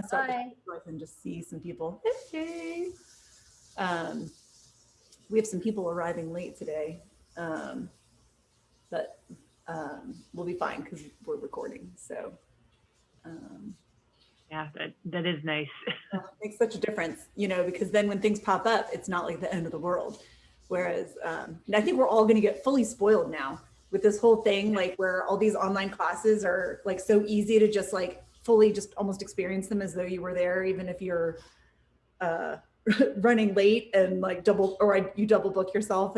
start the Hi. so I can just see some people. Hey. We have some people arriving late today, um, but we'll be fine because we're recording. So um, Yeah, that is nice. it makes such a difference, because then when things pop up, it's not like the end of the world. Whereas, and I think we're all going to get fully spoiled now with this whole thing, like where all these online classes are like so easy to just like fully just almost experience them as though you were there, even if you're uh, running late and like you double book yourself.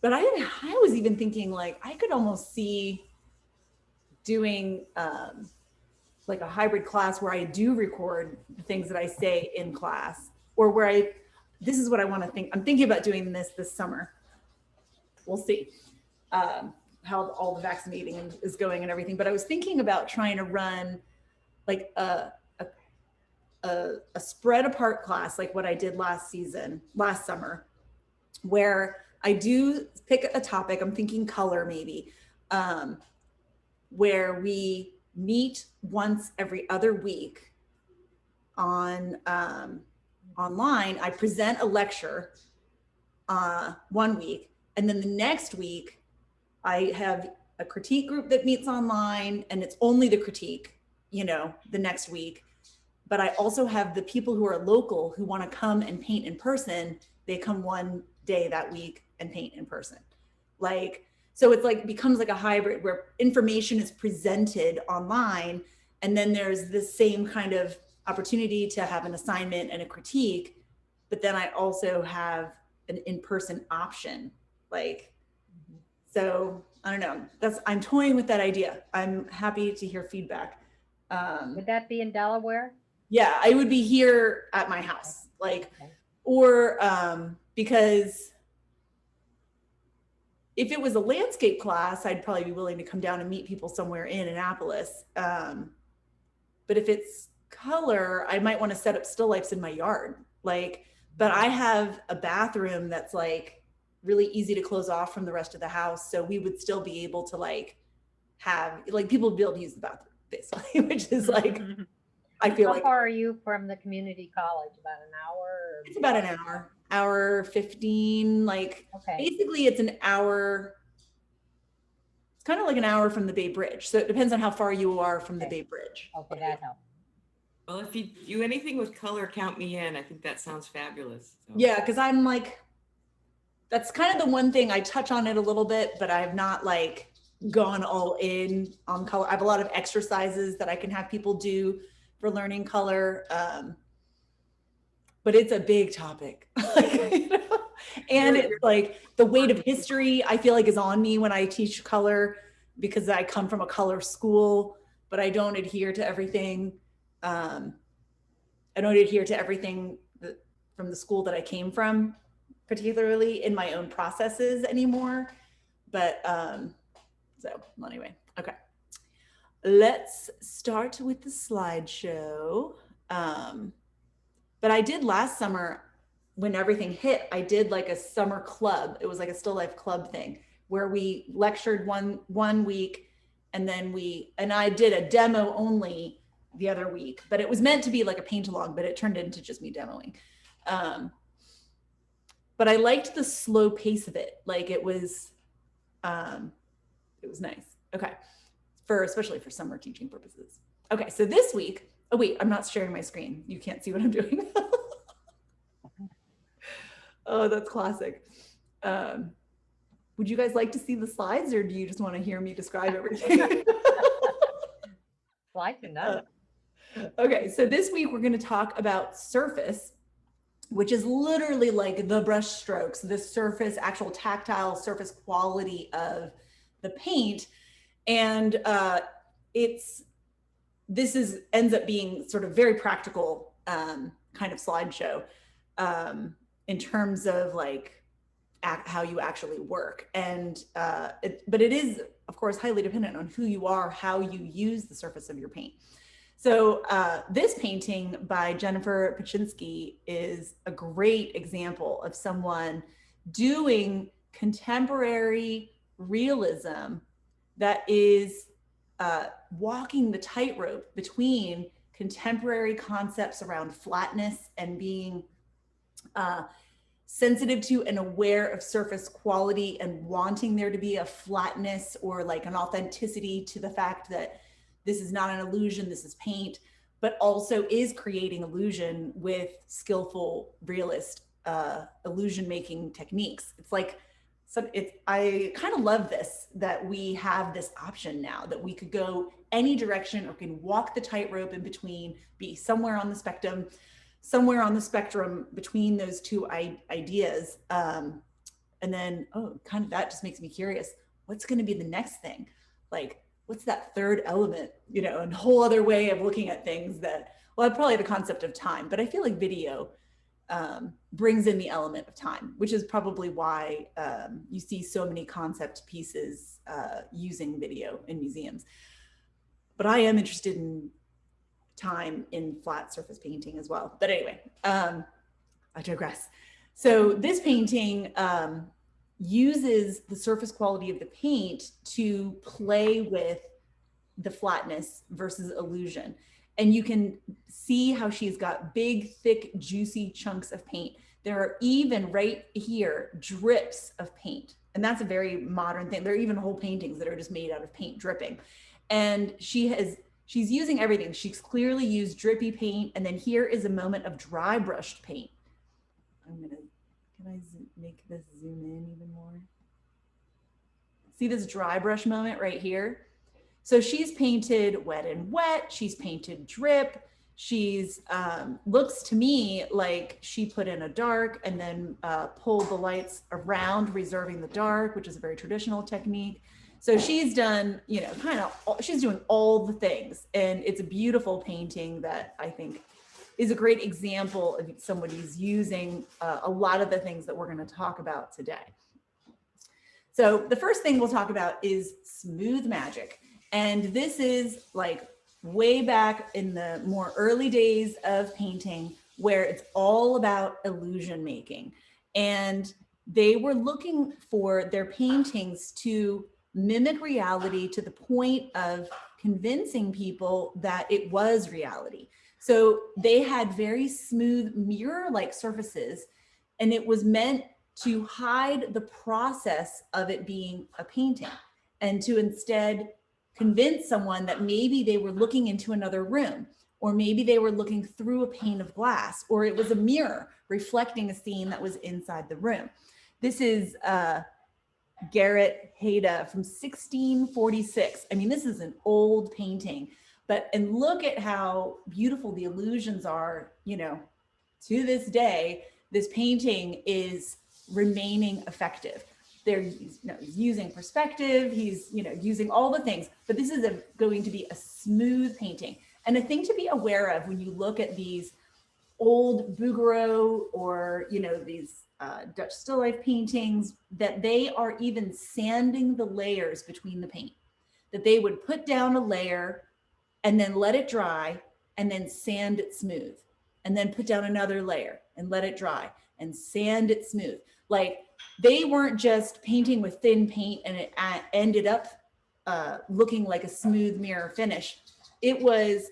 But I was even thinking like I could almost see doing like a hybrid class where I do record the things that I say in class, or where this is what I want to think. I'm thinking about doing this summer. We'll see how all the vaccinating is going and everything. But I was thinking about trying to run like a spread apart class, like what I did last summer, where I do pick a topic. I'm thinking color maybe, where we meet once every other week on online. I present a lecture 1 week, and then the next week I have a critique group that meets online, and it's only the critique, the next week. But I also have the people who are local who want to come and paint in person. They come one day that week and paint in person. So it's like becomes like a hybrid where information is presented online, and then there's this same kind of opportunity to have an assignment and a critique, but then I also have an in-person option. So I don't know. I'm toying with that idea. I'm happy to hear feedback. Would that be in Delaware? Yeah, I would be here at my house, because if it was a landscape class, I'd probably be willing to come down and meet people somewhere in Annapolis. But if it's color, I might want to set up still lifes in my yard. But I have a bathroom that's like really easy to close off from the rest of the house. So we would still be able to have people would be able to use the bathroom basically, which is I feel How far are you from the community college? About an hour? It's about an hour 15. Okay. Basically it's an hour. It's kind of like an hour from the Bay Bridge. So it depends on how far you are from the Bay Bridge. Okay, that helps. Well, if you do anything with color, count me in. I think that sounds fabulous. So. Yeah, because I'm that's kind of the one thing I touch on it a little bit, but I've not gone all in on color. I have a lot of exercises that I can have people do for learning color. But it's a big topic. And it's the weight of history, I feel is on me when I teach color, because I come from a color school, but I don't adhere to everything. I don't adhere to everything from the school that I came from, particularly in my own processes anymore. But so anyway, okay. Let's start with the slideshow. But I did last summer, when everything hit, I did a summer club. It was a still life club thing where we lectured one week, and then I did a demo only the other week, but it was meant to be like a paint along, but it turned into just me demoing. But I liked the slow pace of it. It was nice. Okay. Especially for summer teaching purposes. Okay. So this week, oh wait, I'm not sharing my screen. You can't see what I'm doing. Oh, that's classic. Would you guys like to see the slides, or do you just want to hear me describe everything? Like to know. Okay, so this week we're going to talk about surface, which is literally the brush strokes, the surface, actual tactile surface quality of the paint. And ends up being sort of very practical kind of slideshow in terms of how you actually work. And but it is, of course, highly dependent on who you are, how you use the surface of your paint. So this painting by Jennifer Paczynski is a great example of someone doing contemporary realism that is walking the tightrope between contemporary concepts around flatness and being sensitive to and aware of surface quality and wanting there to be a flatness or like an authenticity to the fact that this is not an illusion, this is paint, but also is creating illusion with skillful realist illusion making techniques. It's like, I kind of love this, that we have this option now, that we could go any direction or can walk the tightrope in between, be somewhere on the spectrum between those two ideas. And then, kind of that just makes me curious, what's going to be the next thing? Like, what's that third element, a whole other way of looking at things that, well, probably the concept of time, but I feel like video brings in the element of time, which is probably why you see so many concept pieces using video in museums. But I am interested in time in flat surface painting as well. But anyway, I digress. So this painting uses the surface quality of the paint to play with the flatness versus illusion. And you can see how she's got big, thick, juicy chunks of paint. There are even right here drips of paint. And that's a very modern thing. There are even whole paintings that are just made out of paint dripping. And she's using everything. She's clearly used drippy paint. And then here is a moment of dry brushed paint. Can I make this zoom in even more? See this dry brush moment right here? So she's painted wet and wet. She's painted drip. She's looks to me like she put in a dark and then pulled the lights around, reserving the dark, which is a very traditional technique. So she's done, she's doing all the things. And it's a beautiful painting that I think is a great example of somebody's using a lot of the things that we're going to talk about today. So the first thing we'll talk about is smooth magic. And this is like way back in the more early days of painting, where it's all about illusion making. And they were looking for their paintings to mimic reality to the point of convincing people that it was reality. So they had very smooth mirror-like surfaces, and it was meant to hide the process of it being a painting and to instead convince someone that maybe they were looking into another room, or maybe they were looking through a pane of glass, or it was a mirror reflecting a scene that was inside the room. This is Garrett Hayda from 1646. I mean, this is an old painting, and look at how beautiful the illusions are, to this day. This painting is remaining effective. They're using perspective, he's using all the things, but this is going to be a smooth painting. And a thing to be aware of when you look at these old Bouguereau or these Dutch still life paintings, that they are even sanding the layers between the paint, that they would put down a layer and then let it dry and then sand it smooth, and then put down another layer and let it dry and sand it smooth. Like, they weren't just painting with thin paint and it ended up looking like a smooth mirror finish. It was,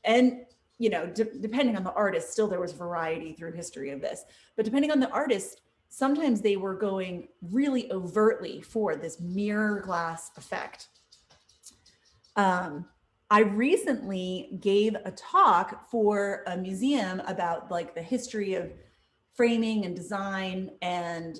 and depending on the artist, still there was variety through history of this, but depending on the artist, sometimes they were going really overtly for this mirror glass effect. I recently gave a talk for a museum about like the history of framing and design, and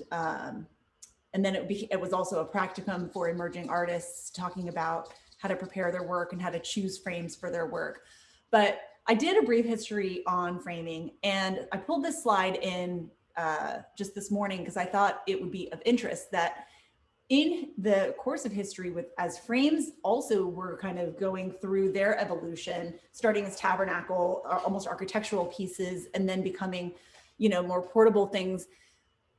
then it was also a practicum for emerging artists, talking about how to prepare their work and how to choose frames for their work. But I did a brief history on framing, and I pulled this slide in just this morning because I thought it would be of interest, that in the course of history, as frames also were kind of going through their evolution, starting as tabernacle, almost architectural pieces, and then becoming more portable things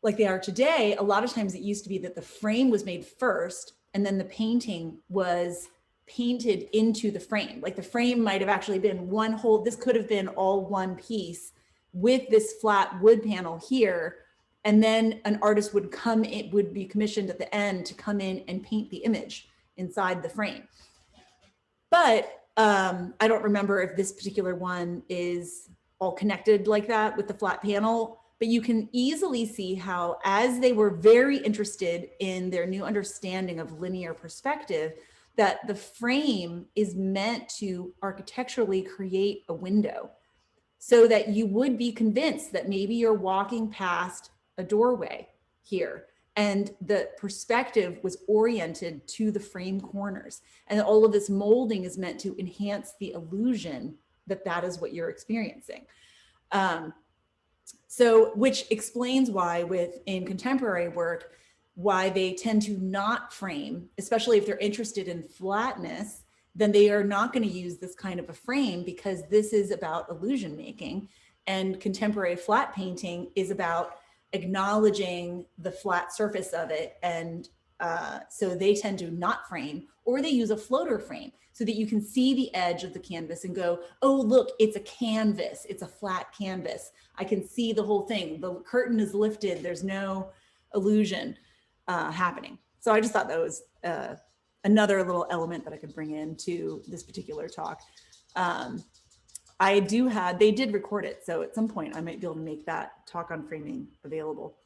like they are today. A lot of times it used to be that the frame was made first and then the painting was painted into the frame. Like the frame might have actually been one whole, this could have been all one piece with this flat wood panel here. And then an artist would be commissioned at the end to come in and paint the image inside the frame. But I don't remember if this particular one is all connected like that with the flat panel, but you can easily see how as they were very interested in their new understanding of linear perspective, that the frame is meant to architecturally create a window so that you would be convinced that maybe you're walking past a doorway here and the perspective was oriented to the frame corners. And all of this molding is meant to enhance the illusion that that is what you're experiencing. So, which explains why in contemporary work, why they tend to not frame, especially if they're interested in flatness, then they are not going to use this kind of a frame because this is about illusion making. And contemporary flat painting is about acknowledging the flat surface of it. And so they tend to not frame, or they use a floater frame so that you can see the edge of the canvas and go, oh, look, it's a canvas. It's a flat canvas. I can see the whole thing. The curtain is lifted. There's no illusion happening. So I just thought that was another little element that I could bring into this particular talk. They did record it. So at some point I might be able to make that talk on framing available.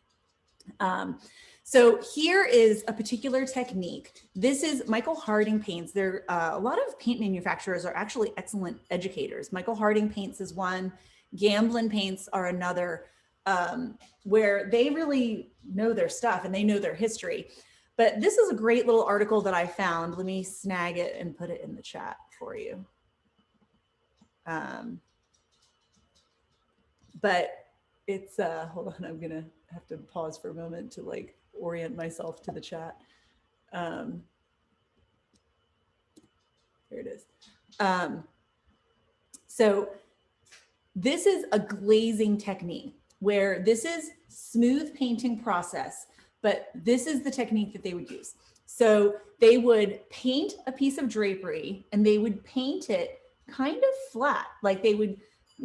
So here is a particular technique. This is Michael Harding paints. There, a lot of paint manufacturers are actually excellent educators. Michael Harding paints is one, Gamblin paints are another, where they really know their stuff and they know their history. But this is a great little article that I found. Let me snag it and put it in the chat for you. But it's, hold on, I'm gonna have to pause for a moment to like orient myself to the chat. There it is. So this is a glazing technique where this is smooth painting process, but this is the technique that they would use. So they would paint a piece of drapery and they would paint it kind of flat, like they would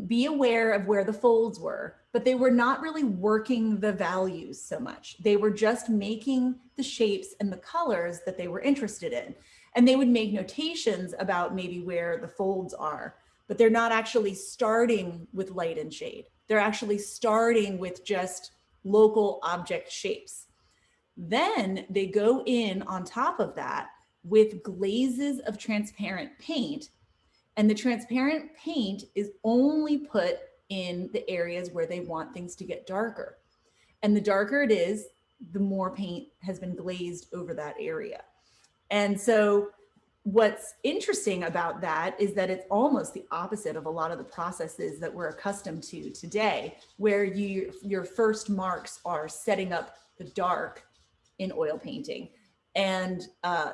be aware of where the folds were, but they were not really working the values so much. They were just making the shapes and the colors that they were interested in. And they would make notations about maybe where the folds are, but they're not actually starting with light and shade. They're actually starting with just local object shapes. Then they go in on top of that with glazes of transparent paint. And the transparent paint is only put in the areas where they want things to get darker. And the darker it is, the more paint has been glazed over that area. And so what's interesting about that is that it's almost the opposite of a lot of the processes that we're accustomed to today, where your first marks are setting up the dark in oil painting and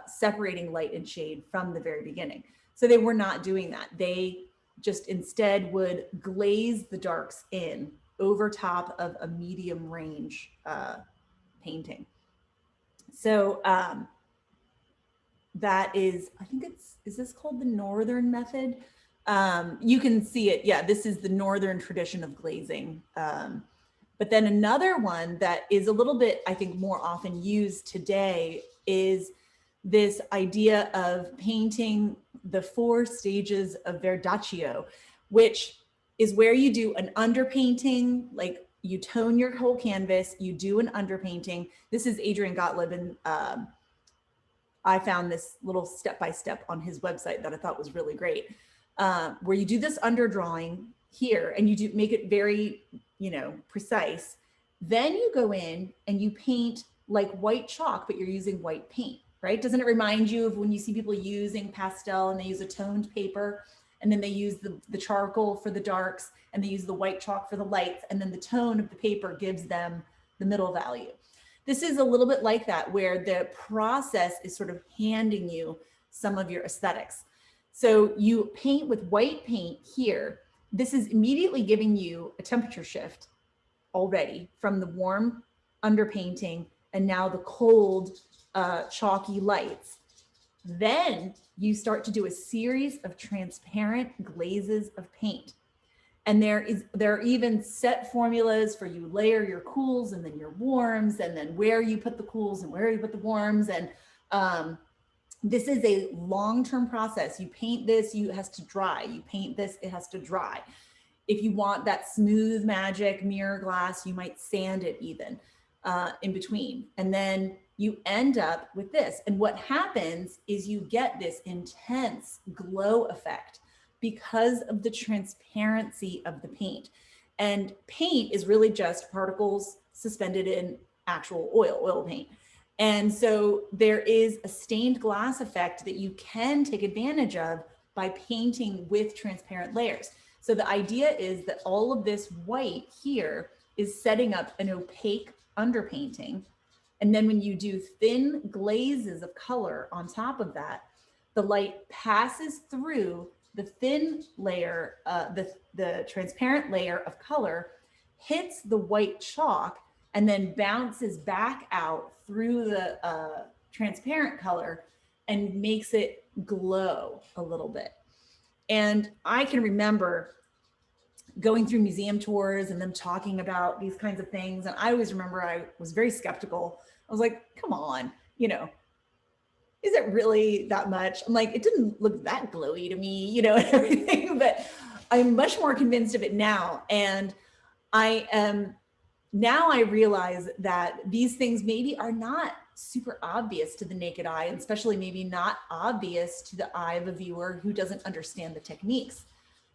separating light and shade from the very beginning. So they were not doing that. They just instead would glaze the darks in over top of a medium range painting. So that is, I think is this called the Northern method? You can see it. Yeah, this is the Northern tradition of glazing. But then another one that is a little bit, I think, more often used today is this idea of painting the 4 stages of Verdaccio, which is where you do an underpainting, like you tone your whole canvas, you do an underpainting. This is Adrian Gottlieb, and I found this little step-by-step on his website that I thought was really great, where you do this underdrawing here and you do make it very, precise. Then you go in and you paint like white chalk, but you're using white paint. Right? Doesn't it remind you of when you see people using pastel and they use a toned paper and then they use the charcoal for the darks and they use the white chalk for the lights, and then the tone of the paper gives them the middle value. This is a little bit like that, where the process is sort of handing you some of your aesthetics. So you paint with white paint here. This is immediately giving you a temperature shift already from the warm underpainting and now the cold chalky lights. Then you start to do a series of transparent glazes of paint. And there are even set formulas for you layer your cools and then your warms, and then where you put the cools and where you put the warms. And this is a long-term process. You paint this, it has to dry. You paint this, it has to dry. If you want that smooth magic mirror glass, you might sand it even in between. And then you end up with this. And what happens is you get this intense glow effect because of the transparency of the paint. And paint is really just particles suspended in actual oil paint. And so there is a stained glass effect that you can take advantage of by painting with transparent layers. So the idea is that all of this white here is setting up an opaque underpainting. And then when you do thin glazes of color on top of that, the light passes through the thin layer, the transparent layer of color, hits the white chalk, and then bounces back out through the transparent color and makes it glow a little bit. And I can remember going through museum tours and them talking about these kinds of things. And I always remember I was very skeptical. I was like, come on, you know, is it really that much? I'm like, it didn't look that glowy to me, you know, and everything, but I'm much more convinced of it now. And now I realize that these things maybe are not super obvious to the naked eye, and especially maybe not obvious to the eye of a viewer who doesn't understand the techniques.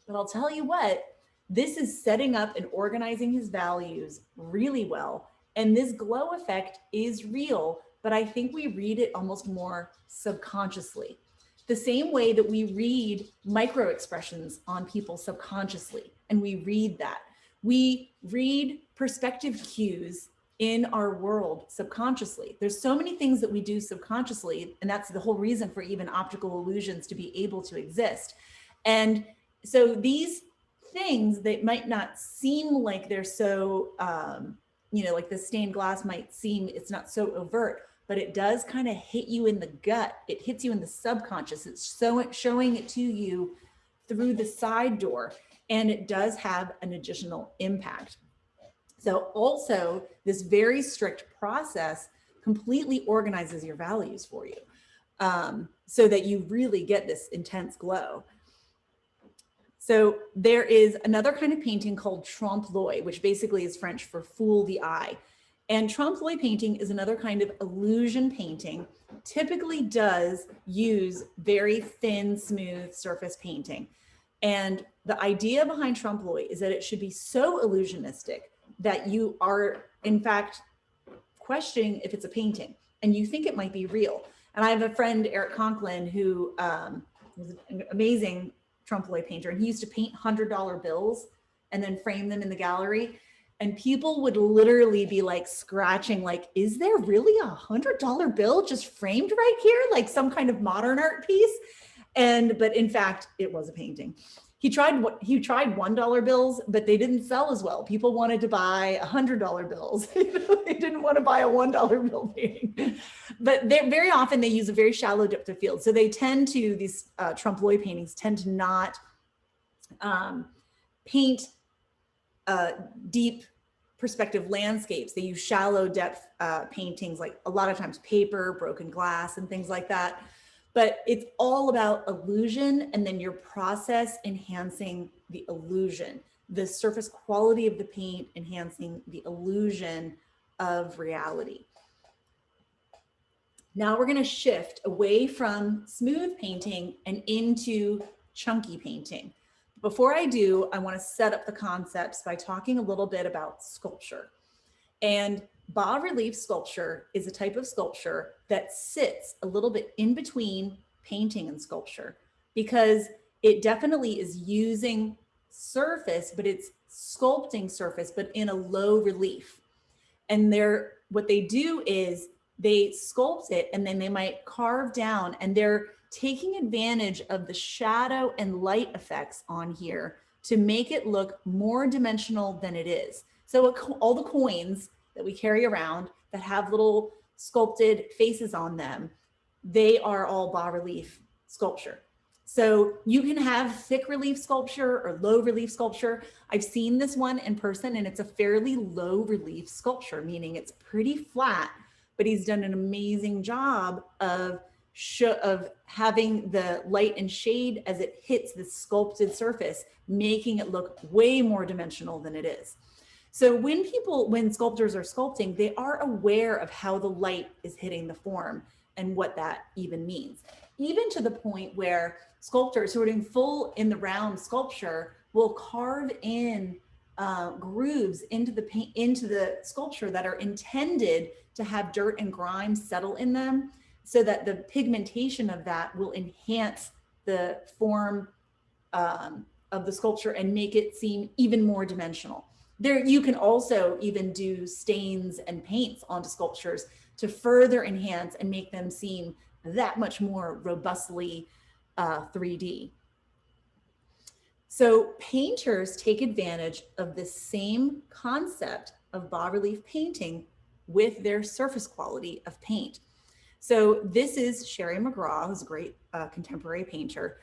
But I'll tell you what, this is setting up and organizing his values really well. And this glow effect is real, but I think we read it almost more subconsciously. The same way that we read micro expressions on people subconsciously, and we read that. We read perspective cues in our world subconsciously. There's so many things that we do subconsciously, and that's the whole reason for even optical illusions to be able to exist. And so these things that might not seem like they're so, you know, like the stained glass might seem, it's not so overt, but it does kind of hit you in the gut. It hits you in the subconscious. It's so showing it to you through the side door, and it does have an additional impact. So also this very strict process completely organizes your values for you, so that you really get this intense glow. So there is another kind of painting called trompe-l'oeil, which basically is French for fool the eye. And trompe-l'oeil painting is another kind of illusion painting, typically does use very thin, smooth surface painting. And the idea behind trompe-l'oeil is that it should be so illusionistic that you are, in fact, questioning if it's a painting and you think it might be real. And I have a friend, Eric Conklin, who was an amazing trompe-l'oeil painter, and he used to paint $100 bills and then frame them in the gallery. And people would literally be like scratching, like, is there really $100 bill just framed right here? Like some kind of modern art piece. But in fact, it was a painting. He tried $1 bills, but they didn't sell as well. People wanted to buy $100 bills. They didn't want to buy a $1 bill painting. But very often they use a very shallow depth of field. So they tend to, these trompe-l'oeil paintings tend to not paint deep perspective landscapes. They use shallow depth paintings, like a lot of times paper, broken glass, and things like that. But it's all about illusion, and then your process enhancing the illusion, the surface quality of the paint enhancing the illusion of reality. Now we're going to shift away from smooth painting and into chunky painting. Before I do, I want to set up the concepts by talking a little bit about sculpture. And bas-relief sculpture is a type of sculpture that sits a little bit in between painting and sculpture, because it definitely is using surface, but it's sculpting surface, but in a low relief. And what they do is they sculpt it, and then they might carve down, and they're taking advantage of the shadow and light effects on here to make it look more dimensional than it is. So all the coins that we carry around that have little sculpted faces on them, they are all bas-relief sculpture. So you can have thick relief sculpture or low relief sculpture. I've seen this one in person, and it's a fairly low relief sculpture, meaning it's pretty flat, but he's done an amazing job of of having the light and shade as it hits the sculpted surface, making it look way more dimensional than it is. So when sculptors are sculpting, they are aware of how the light is hitting the form and what that even means. Even to the point where sculptors who are doing full in the round sculpture will carve in grooves into the paint, into the sculpture that are intended to have dirt and grime settle in them, so that the pigmentation of that will enhance the form of the sculpture and make it seem even more dimensional. There, you can also even do stains and paints onto sculptures to further enhance and make them seem that much more robustly 3D. So painters take advantage of the same concept of bas-relief painting with their surface quality of paint. So this is Sherry McGraw, who's a great contemporary painter,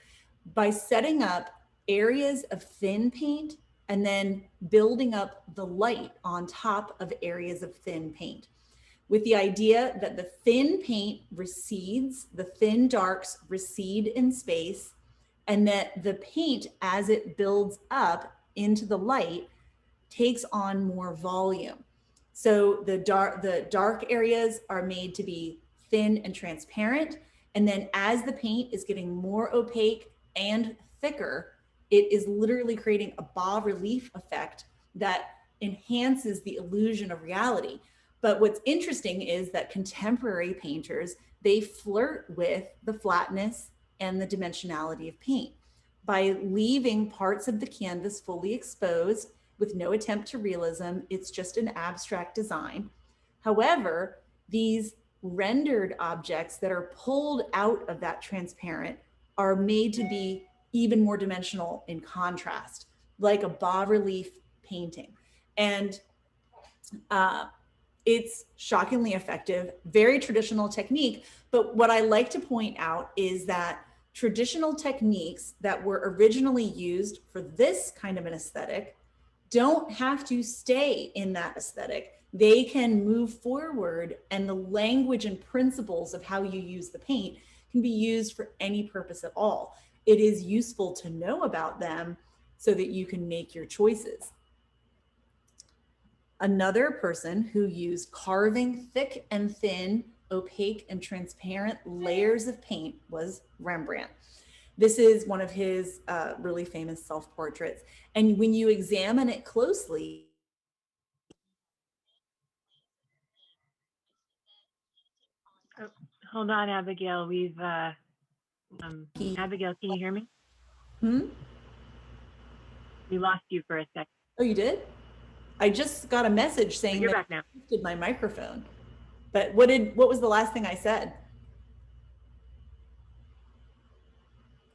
by setting up areas of thin paint and then building up the light on top of areas of thin paint, with the idea that the thin paint recedes, the thin darks recede in space, and that the paint, as it builds up into the light, takes on more volume. So the dark areas are made to be thin and transparent. And then as the paint is getting more opaque and thicker, it is literally creating a bas-relief effect that enhances the illusion of reality. But what's interesting is that contemporary painters, they flirt with the flatness and the dimensionality of paint by leaving parts of the canvas fully exposed with no attempt to realism. It's just an abstract design. However, these rendered objects that are pulled out of that transparent are made to be even more dimensional in contrast, like a bas-relief painting. And it's shockingly effective, very traditional technique. But what I like to point out is that traditional techniques that were originally used for this kind of an aesthetic don't have to stay in that aesthetic. They can move forward, and the language and principles of how you use the paint can be used for any purpose at all. It is useful to know about them so that you can make your choices. Another person who used carving thick and thin, opaque and transparent layers of paint was Rembrandt. This is one of his really famous self-portraits. And when you examine it closely, Oh, hold on, Abigail. Abigail, can you hear me? We lost you for a second. Oh, you did? I just got a message saying You're that back now. I shifted my microphone. But what was the last thing I said?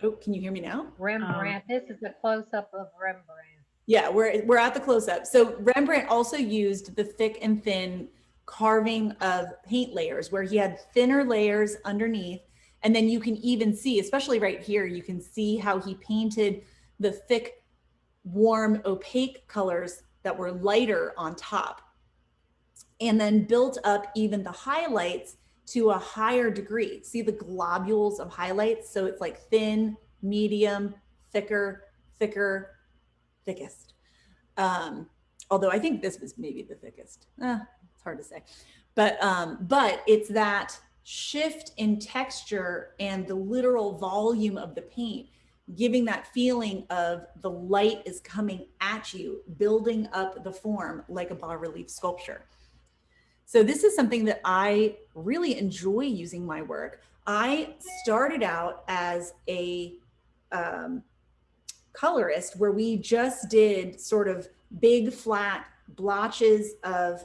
Oh, can you hear me now? Rembrandt, this is a close-up of Rembrandt. Yeah, we're at the close-up. So Rembrandt also used the thick and thin carving of paint layers, where he had thinner layers underneath. And then you can even see, especially right here, you can see how he painted the thick, warm, opaque colors that were lighter on top, and then built up even the highlights to a higher degree. See the globules of highlights? So it's like thin, medium, thicker, thicker, thickest. Although I think this was maybe the thickest. It's hard to say. But it's that shift in texture and the literal volume of the paint, giving that feeling of the light is coming at you, building up the form like a bas-relief sculpture. So this is something that I really enjoy using my work. I started out as a colorist where we just did sort of big flat blotches of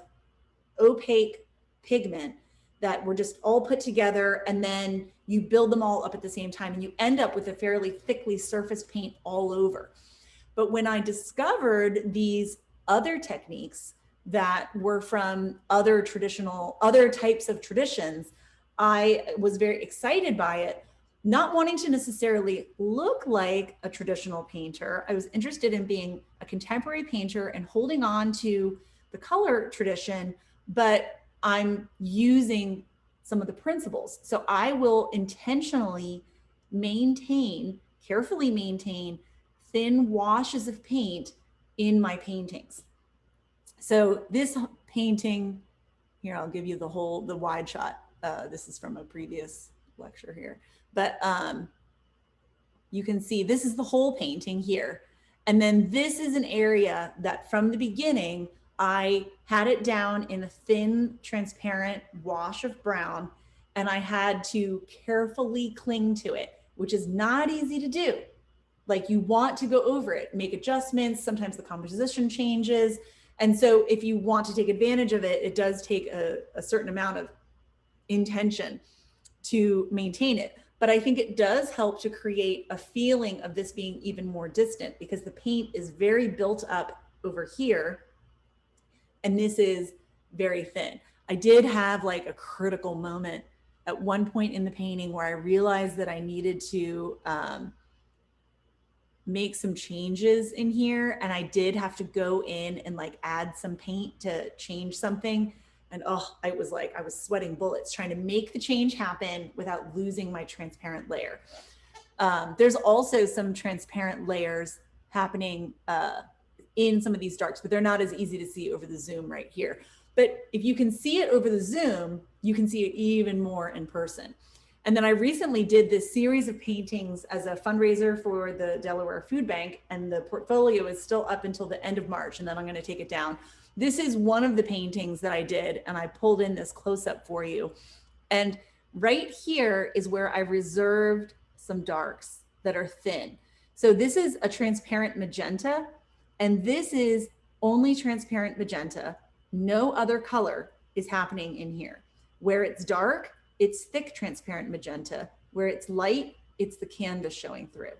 opaque pigment that were just all put together, and then you build them all up at the same time and you end up with a fairly thickly surface paint all over. But when I discovered these other techniques that were from other types of traditions, I was very excited by it, not wanting to necessarily look like a traditional painter. I was interested in being a contemporary painter and holding on to the color tradition, but I'm using some of the principles. So I will intentionally carefully maintain thin washes of paint in my paintings. So this painting here, I'll give you the wide shot. This is from a previous lecture here, but you can see this is the whole painting here. And then this is an area that from the beginning, I had it down in a thin, transparent wash of brown, and I had to carefully cling to it, which is not easy to do. Like, you want to go over it, make adjustments. Sometimes the composition changes. And so if you want to take advantage of it, it does take a certain amount of intention to maintain it. But I think it does help to create a feeling of this being even more distant, because the paint is very built up over here and this is very thin. I did have like a critical moment at one point in the painting where I realized that I needed to make some changes in here, and I did have to go in and like add some paint to change something. And I was sweating bullets trying to make the change happen without losing my transparent layer. There's also some transparent layers happening in some of these darks, but they're not as easy to see over the zoom right here. But if you can see it over the zoom, you can see it even more in person. And then I recently did this series of paintings as a fundraiser for the Delaware Food Bank, and the portfolio is still up until the end of March, and then I'm going to take it down. This is one of the paintings that I did, and I pulled in this close-up for you. And right here is where I reserved some darks that are thin. So this is a transparent magenta, and this is only transparent magenta. No other color is happening in here. Where it's dark, it's thick transparent magenta. Where it's light, it's the canvas showing through.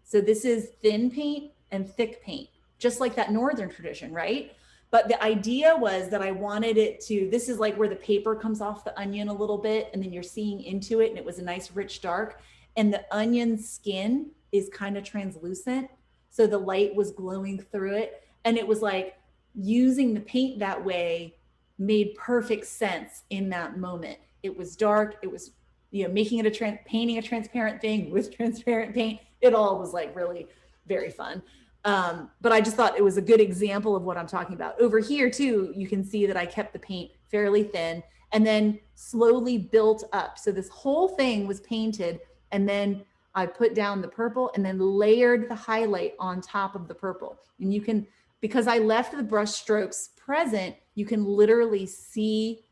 So this is thin paint and thick paint, just like that Northern tradition, right? But the idea was that I wanted it to, this is like where the paper comes off the onion a little bit, and then you're seeing into it, and it was a nice rich dark. And the onion skin is kind of translucent. So the light was glowing through it. And it was like using the paint that way made perfect sense in that moment. It was dark. It was, making it painting a transparent thing with transparent paint. It all was like really very fun. But I just thought it was a good example of what I'm talking about. Over here too, you can see that I kept the paint fairly thin and then slowly built up. So this whole thing was painted, and then I put down the purple and then layered the highlight on top of the purple. And you can, because I left the brush strokes present, you can literally see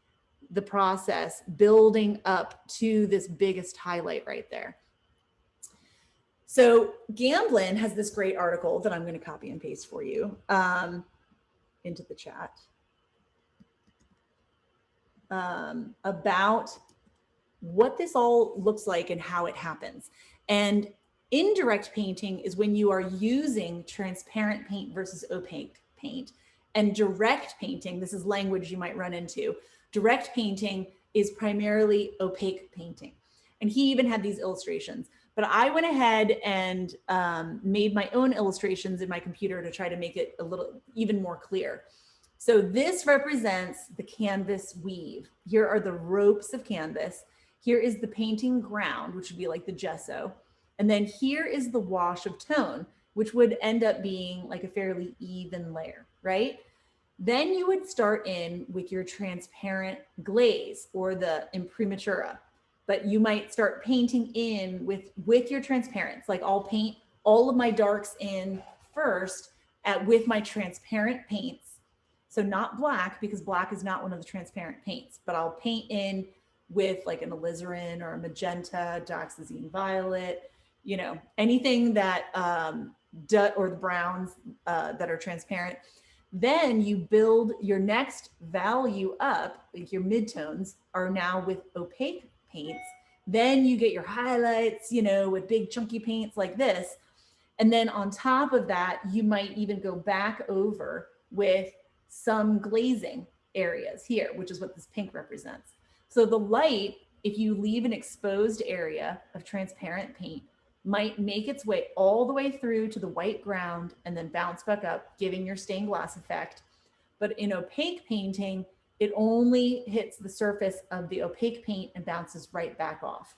the process building up to this biggest highlight right there. So Gamblin has this great article that I'm going to copy and paste for you into the chat about what this all looks like and how it happens. And indirect painting is when you are using transparent paint versus opaque paint. And direct painting, this is language you might run into. Direct painting is primarily opaque painting. And he even had these illustrations. But I went ahead and made my own illustrations in my computer to try to make it a little even more clear. So this represents the canvas weave. Here are the ropes of canvas. Here is the painting ground, which would be like the gesso. And then here is the wash of tone, which would end up being like a fairly even layer, right? Then you would start in with your transparent glaze or the imprimatura. But you might start painting in with your transparents. Like I'll paint all of my darks in first with my transparent paints. So not black, because black is not one of the transparent paints, but I'll paint in with like an alizarin or a magenta, dioxazine violet, anything that, or the browns that are transparent. Then you build your next value up, like your midtones are now with opaque paints. Then you get your highlights, with big chunky paints like this. And then on top of that, you might even go back over with some glazing areas here, which is what this pink represents. So the light, if you leave an exposed area of transparent paint, might make its way all the way through to the white ground and then bounce back up, giving your stained glass effect. But in opaque painting, it only hits the surface of the opaque paint and bounces right back off.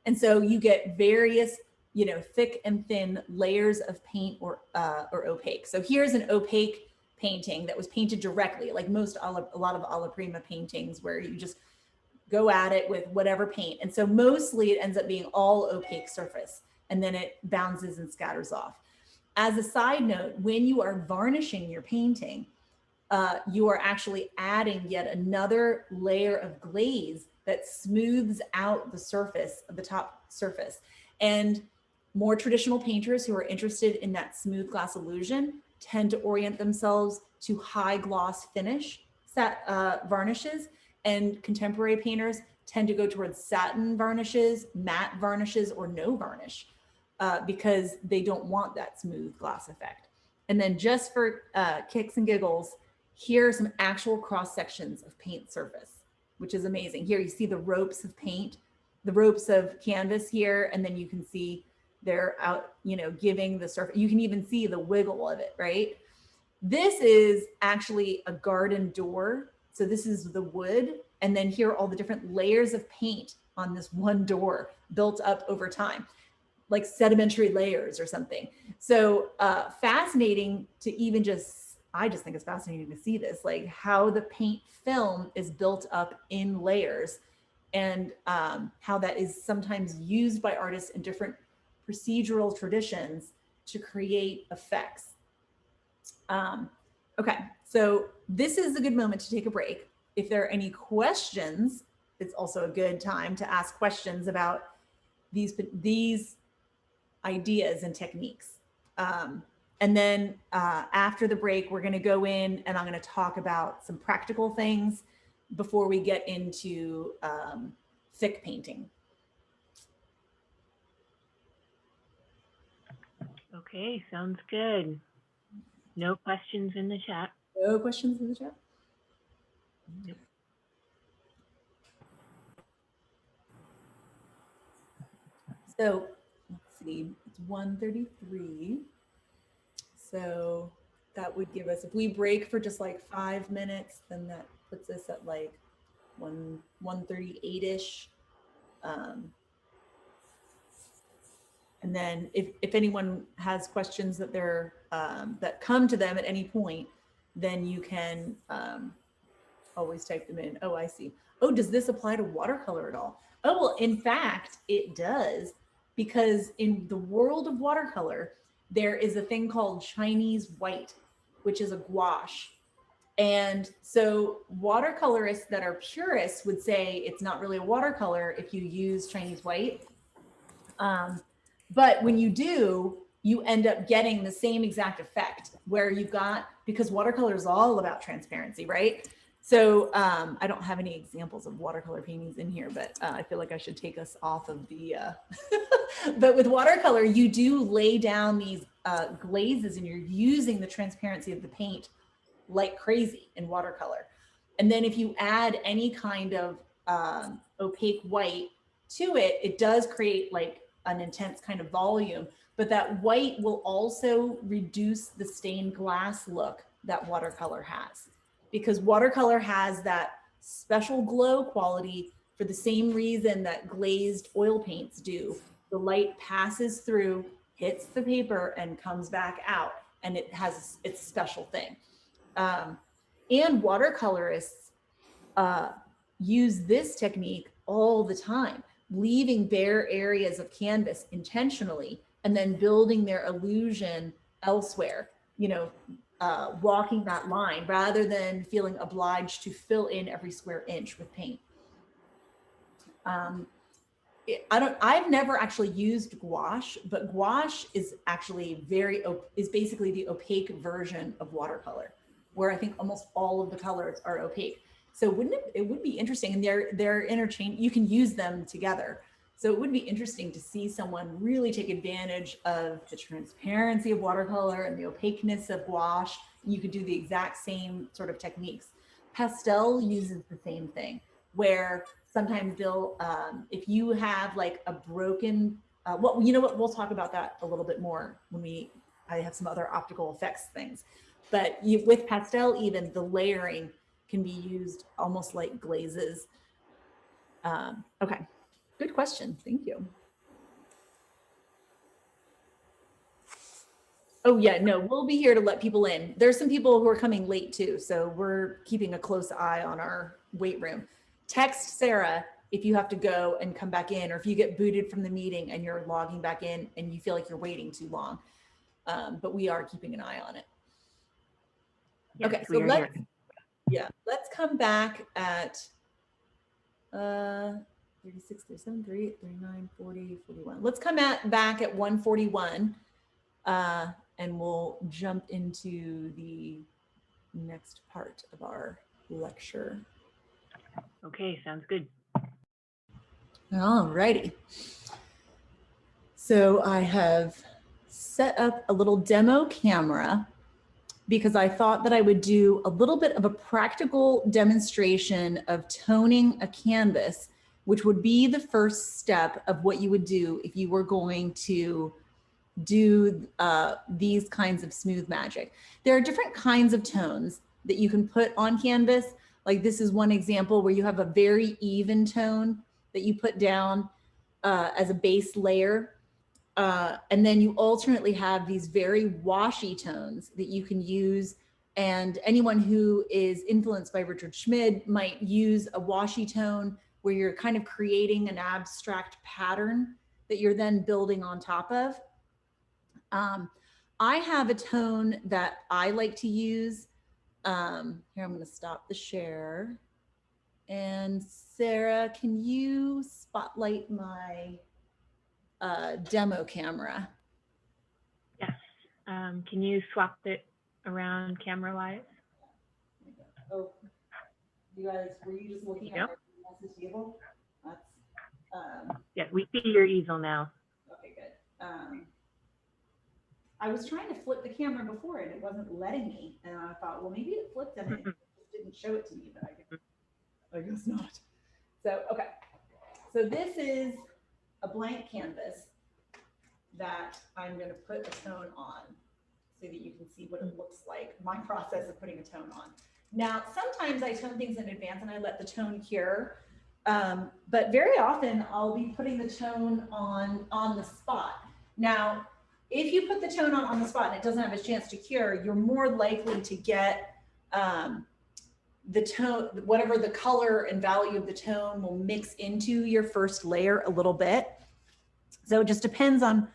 And so you get various, thick and thin layers of paint or opaque. So here's an opaque painting that was painted directly, like a lot of alla prima paintings where you just go at it with whatever paint. And so mostly it ends up being all opaque surface, and then it bounces and scatters off. As a side note, when you are varnishing your painting, you are actually adding yet another layer of glaze that smooths out the surface of the top surface. And more traditional painters who are interested in that smooth glass illusion tend to orient themselves to high gloss finish varnishes, and contemporary painters tend to go towards satin varnishes, matte varnishes, or no varnish because they don't want that smooth glass effect. And then just for kicks and giggles, here are some actual cross sections of paint surface, which is amazing. Here you see the ropes of paint, the ropes of canvas here, and then you can see they're out, giving the surface. You can even see the wiggle of it, right? This is actually a garden door. So this is the wood. And then here are all the different layers of paint on this one door built up over time, like sedimentary layers or something. So fascinating to even I just think it's fascinating to see this, like how the paint film is built up in layers, and how that is sometimes used by artists in different procedural traditions to create effects. Okay, so this is a good moment to take a break. If there are any questions, it's also a good time to ask questions about these ideas and techniques. And then after the break, we're going to go in and I'm going to talk about some practical things before we get into thick painting. Okay, sounds good. No questions in the chat. No questions in the chat? Yep. So let's see, it's 1:33. So that would give us, if we break for just like 5 minutes, then that puts us at like 1:38-ish. And then if anyone has questions that they're that come to them at any point, then you can always type them in. Oh, I see. Oh, does this apply to watercolor at all? Oh, well, in fact, it does, because in the world of watercolor, there is a thing called Chinese white, which is a gouache. And so watercolorists that are purists would say it's not really a watercolor if you use Chinese white. But when you do, you end up getting the same exact effect where you've got, because watercolor is all about transparency, right? So I don't have any examples of watercolor paintings in here, but I feel like I should take us off of the, but with watercolor, you do lay down these glazes and you're using the transparency of the paint like crazy in watercolor. And then if you add any kind of opaque white to it, it does create like an intense kind of volume, but that white will also reduce the stained glass look that watercolor has, because watercolor has that special glow quality for the same reason that glazed oil paints do. The light passes through, hits the paper, and comes back out, and it has its special thing. And watercolorists use this technique all the time, leaving bare areas of canvas intentionally and then building their illusion elsewhere, walking that line rather than feeling obliged to fill in every square inch with paint. I've never actually used gouache, but gouache is actually is basically the opaque version of watercolor, where I think almost all of the colors are opaque. So it would be interesting, and they're interchange, you can use them together. So it would be interesting to see someone really take advantage of the transparency of watercolor and the opaqueness of gouache. You could do the exact same sort of techniques. Pastel uses the same thing, where sometimes they'll, if you have like a broken, well, you know what, we'll talk about that a little bit more when I have some other optical effects things. But with pastel, even the layering can be used almost like glazes. Okay, good question. Thank you. Oh yeah, no, we'll be here to let people in. There's some people who are coming late too, so we're keeping a close eye on our wait room. Text Sarah if you have to go and come back in, or if you get booted from the meeting and you're logging back in and you feel like you're waiting too long. But we are keeping an eye on it. Yes, Okay, we so are let's, here. yeah, let's come back at 36, 37, 38, 39, 40, 41. Let's come back at 141. And we'll jump into the next part of our lecture. Okay, sounds good. All righty. So I have set up a little demo camera because I thought that I would do a little bit of a practical demonstration of toning a canvas, which would be the first step of what you would do if you were going to do these kinds of smooth magic. There are different kinds of tones that you can put on canvas. Like this is one example where you have a very even tone that you put down as a base layer. And then you alternately have these very washy tones that you can use. And anyone who is influenced by Richard Schmid might use a washy tone where you're kind of creating an abstract pattern that you're then building on top of. I have a tone that I like to use. Here, I'm going to stop the share. And Sarah, can you spotlight my demo camera? Yes. Can you swap it around camera-wise? Oh, you guys, were you just looking at the table? That's, Yeah, we see your easel now. okay, good. I was trying to flip the camera before and it wasn't letting me. And I thought, well, maybe it flipped and it just didn't show it to me, but I guess not. So, okay. So this is a blank canvas that I'm going to put a tone on so that you can see what it looks like, my process of putting a tone on. Now, sometimes I tone things in advance and I let the tone cure. But very often I'll be putting the tone on the spot. Now, if you put the tone on the spot and it doesn't have a chance to cure, you're more likely to get the tone, whatever the color and value of the tone will mix into your first layer a little bit. So it just depends on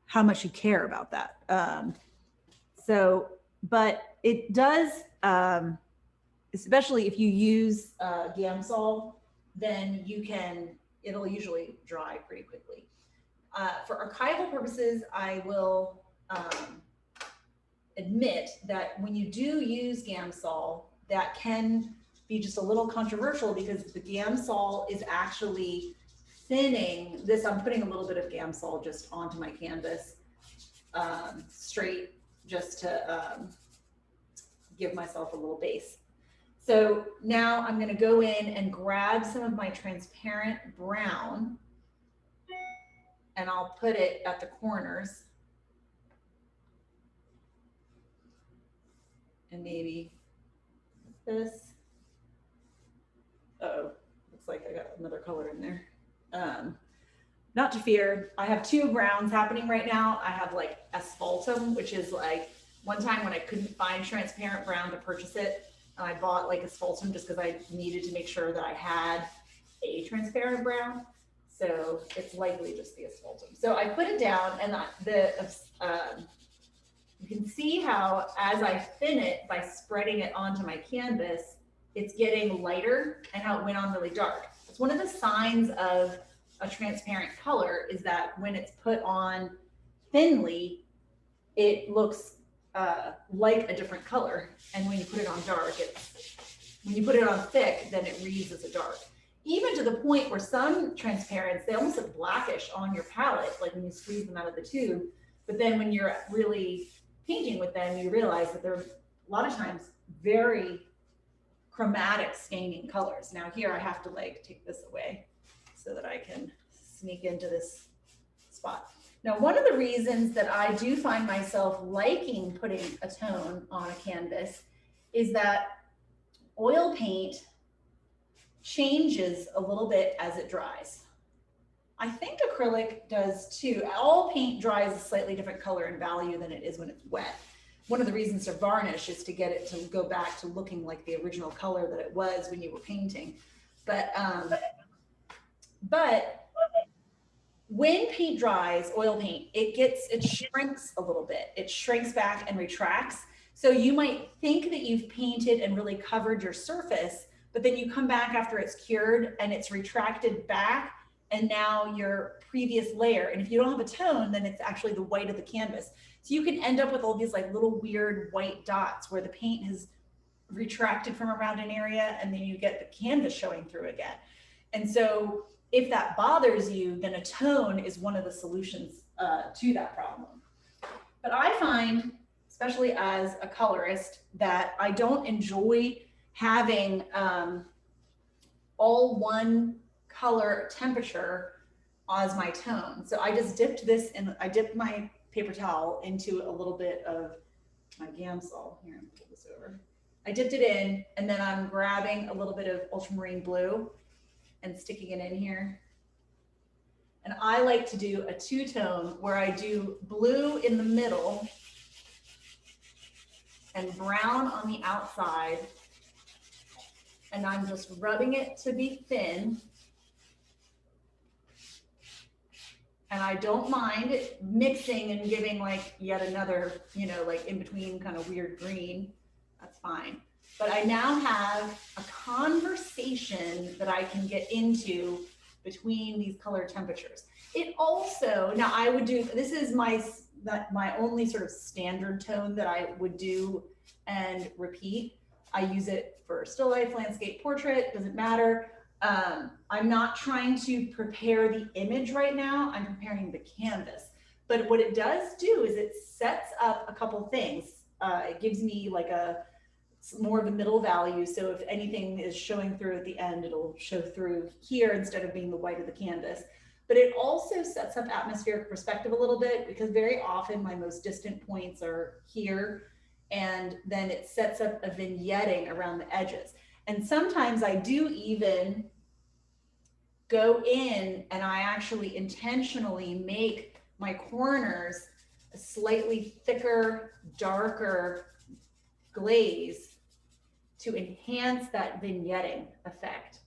how much you care about that. But it does, especially if you use Gamsol, then it'll usually dry pretty quickly. For archival purposes, I will admit that when you do use Gamsol, that can be just a little controversial because the Gamsol is actually thinning this. I'm putting a little bit of Gamsol just onto my canvas straight just to give myself a little base. So now I'm going to go in and grab some of my transparent brown and I'll put it at the corners. And maybe this. Uh-oh, looks like I got another color in there. Not to fear, I have two browns happening right now. I have like asphaltum, which is like one time when I couldn't find transparent brown to purchase it, and I bought like asphaltum just because I needed to make sure that I had a transparent brown. So it's likely just the asphaltum. So I put it down and you can see how as I thin it by spreading it onto my canvas, it's getting lighter and how it went on really dark. It's one of the signs of a transparent color is that when it's put on thinly, it looks like a different color. And when you put it on dark, when you put it on thick, then it reads as a dark. Even to the point where some transparents, they almost look blackish on your palette, like when you squeeze them out of the tube. But then when you're really painting with them, you realize that they're a lot of times very chromatic staining colors. Now here I have to like take this away so that I can sneak into this spot. Now, one of the reasons that I do find myself liking putting a tone on a canvas is that oil paint changes a little bit as it dries. I think acrylic does too. All paint dries a slightly different color and value than it is when it's wet. One of the reasons to varnish is to get it to go back to looking like the original color that it was when you were painting. But when paint dries, oil paint, it shrinks a little bit. It shrinks back and retracts. So you might think that you've painted and really covered your surface, but then you come back after it's cured and it's retracted back, and now your previous layer. And if you don't have a tone, then it's actually the white of the canvas. So you can end up with all these like little weird white dots where the paint has retracted from around an area, and then you get the canvas showing through again. And so if that bothers you, then a tone is one of the solutions to that problem. But I find, especially as a colorist, that I don't enjoy having all one color temperature as my tone. So I just dipped this in, I dipped my paper towel into a little bit of my Gamsol. Here, I'm pull this over. I dipped it in, and then I'm grabbing a little bit of ultramarine blue and sticking it in here. And I like to do a two-tone where I do blue in the middle and brown on the outside. And I'm just rubbing it to be thin. And I don't mind mixing and giving like yet another, you know, like in between kind of weird green. That's fine. But I now have a conversation that I can get into between these color temperatures. It also, now I would do, this is my only sort of standard tone that I would do and repeat. I use it for still life, landscape, portrait, doesn't matter. I'm not trying to prepare the image right now, I'm preparing the canvas. But what it does do is it sets up a couple things. It gives me like more of a middle value. So if anything is showing through at the end, it'll show through here instead of being the white of the canvas. But it also sets up atmospheric perspective a little bit, because very often my most distant points are here. And then it sets up a vignetting around the edges. And sometimes I do even go in and I actually intentionally make my corners a slightly thicker, darker glaze to enhance that vignetting effect,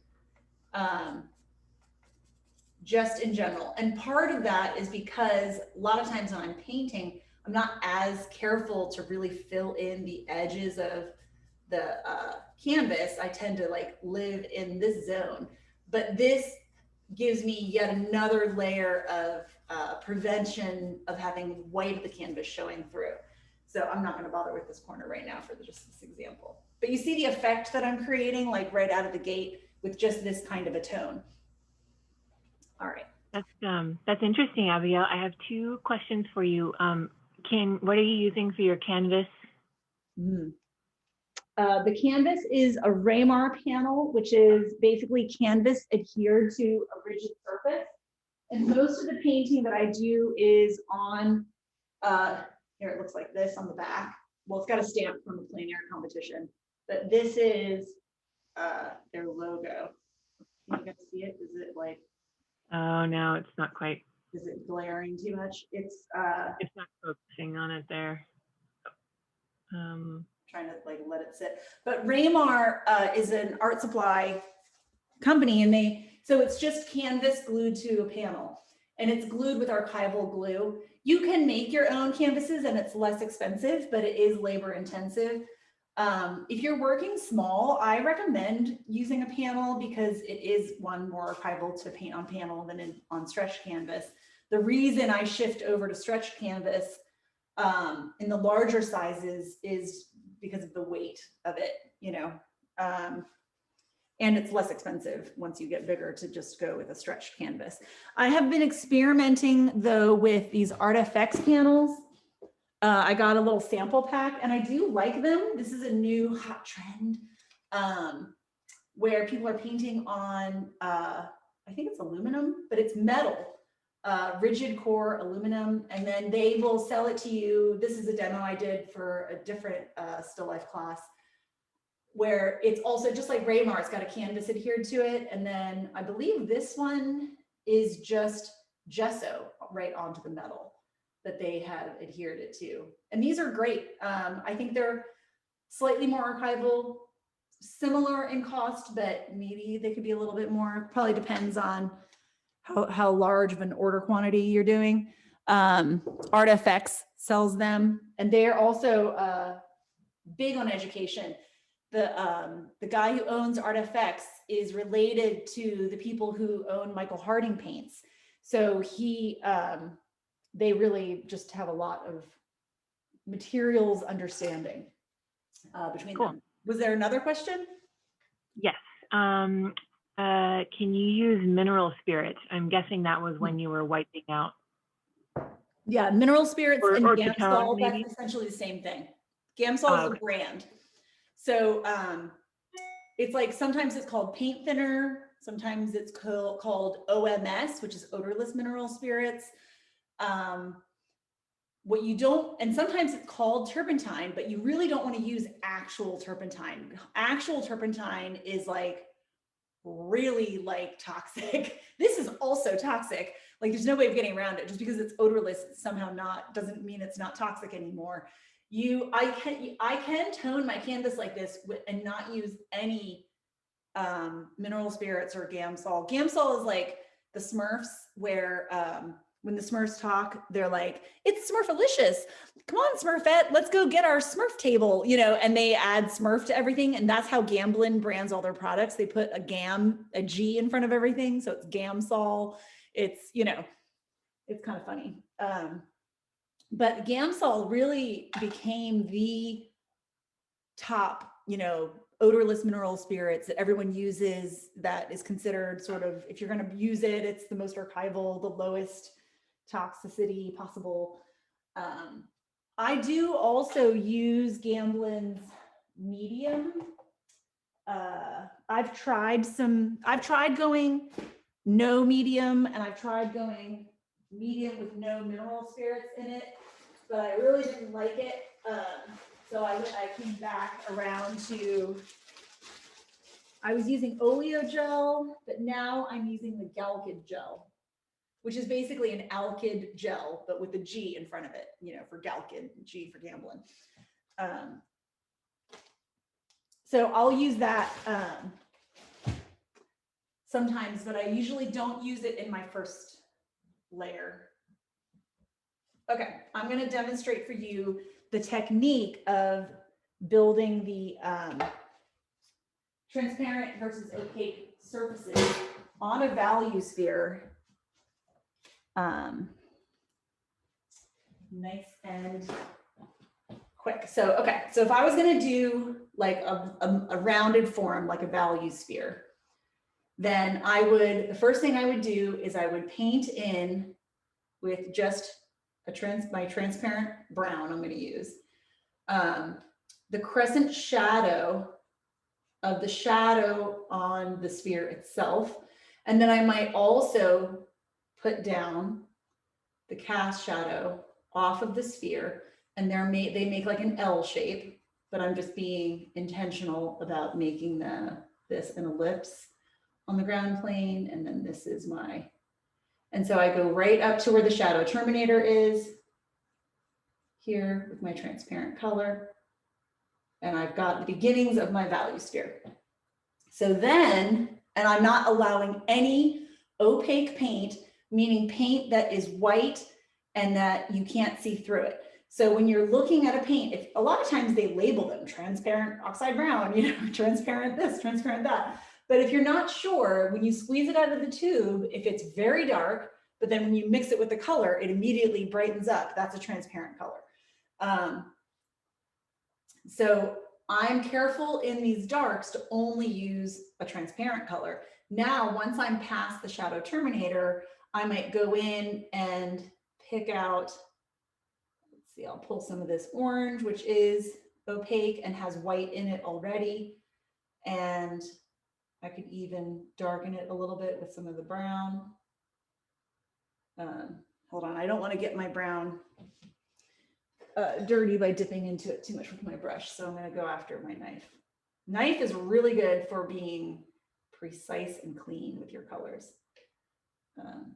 just in general. And part of that is because a lot of times when I'm painting, I'm not as careful to really fill in the edges of the canvas. I tend to like live in this zone, but this gives me yet another layer of prevention of having white of the canvas showing through. So I'm not going to bother with this corner right now for just this example. But you see the effect that I'm creating like right out of the gate with just this kind of a tone. All right. That's interesting, Abigail. I have two questions for you. What are you using for your canvas? The canvas is a Raymar panel, which is basically canvas adhered to a rigid surface. And most of the painting that I do is on, here it looks like this on the back. Well, it's got a stamp from the plein air competition, but this is their logo. Can you guys see it? Is it like? Oh, no, it's not quite. Is it glaring too much? It's not focusing on it there. Trying to like let it sit. But Raymar is an art supply company, and so it's just canvas glued to a panel, and it's glued with archival glue. You can make your own canvases and it's less expensive, but it is labor intensive. If you're working small, I recommend using a panel because it is more archival to paint on panel than on stretch canvas. The reason I shift over to stretch canvas in the larger sizes is because of the weight of it, you know, and it's less expensive once you get bigger to just go with a stretched canvas. I have been experimenting though with these artifacts panels. I got a little sample pack and I do like them. This is a new hot trend where people are painting on, I think it's aluminum, but it's metal. Rigid core aluminum, and then they will sell it to you. This is a demo I did for a different still life class, where it's also just like Raymar, it's got a canvas adhered to it. And then I believe this one is just gesso right onto the metal that they have adhered it to. And these are great. I think they're slightly more archival, similar in cost, but maybe they could be a little bit more. Probably depends on how large of an order quantity you're doing. Artifacts sells them, and they're also big on education. The guy who owns Artifacts is related to the people who own Michael Harding paints. So they really just have a lot of materials understanding between them. Was there another question? Yes. Can you use mineral spirits? I'm guessing that was when you were wiping out. Yeah, mineral spirits and or Gamsol, maybe? that's essentially the same thing. Gamsol is a brand. So it's like sometimes it's called paint thinner, sometimes it's called OMS, which is odorless mineral spirits. What you don't, and sometimes it's called turpentine, but you really don't want to use actual turpentine. Actual turpentine is like really like toxic. This is also toxic. Like there's no way of getting around it. Just because it's odorless, it's somehow doesn't mean it's not toxic anymore. I can tone my canvas like this and not use any mineral spirits or Gamsol. Gamsol is like the Smurfs, where when the Smurfs talk, they're like, it's Smurfalicious. Come on, Smurfette, let's go get our Smurf table, and they add Smurf to everything. And that's how Gamblin brands all their products. They put a G in front of everything. So it's Gamsol. It's, it's kind of funny. But Gamsol really became the top, odorless mineral spirits that everyone uses, that is considered sort of, if you're going to use it, it's the most archival, the lowest toxicity possible. I do also use Gamblin's medium. I've tried going no medium, and I've tried going medium with no mineral spirits in it, but I really didn't like it. So I came back around to, I was using oleo gel, but now I'm using the Galkid gel, which is basically an alkyd gel, but with a G in front of it, for Galkid, G for Gamblin. So I'll use that sometimes, but I usually don't use it in my first layer. Okay, I'm going to demonstrate for you the technique of building the transparent versus opaque surfaces on a value sphere. Nice and quick. So, okay, so if I was going to do like a rounded form, like a value sphere, then the first thing I would do is I would paint in with just my transparent brown I'm going to use. The crescent shadow of the shadow on the sphere itself. And then I might also put down the cast shadow off of the sphere, and they make like an L shape, but I'm just being intentional about making this an ellipse on the ground plane. And then this is and so I go right up to where the shadow terminator is here with my transparent color. And I've got the beginnings of my value sphere. So then, and I'm not allowing any opaque paint, meaning paint that is white and that you can't see through it. So when you're looking at a paint, a lot of times they label them transparent oxide brown, transparent this, transparent that. But if you're not sure, when you squeeze it out of the tube, if it's very dark, but then when you mix it with the color, it immediately brightens up, that's a transparent color. So I'm careful in these darks to only use a transparent color. Now, once I'm past the shadow terminator, I might go in and pick out, let's see, I'll pull some of this orange, which is opaque and has white in it already. And I could even darken it a little bit with some of the brown. Hold on, I don't want to get my brown dirty by dipping into it too much with my brush. So I'm going to go after my knife. Knife is really good for being precise and clean with your colors.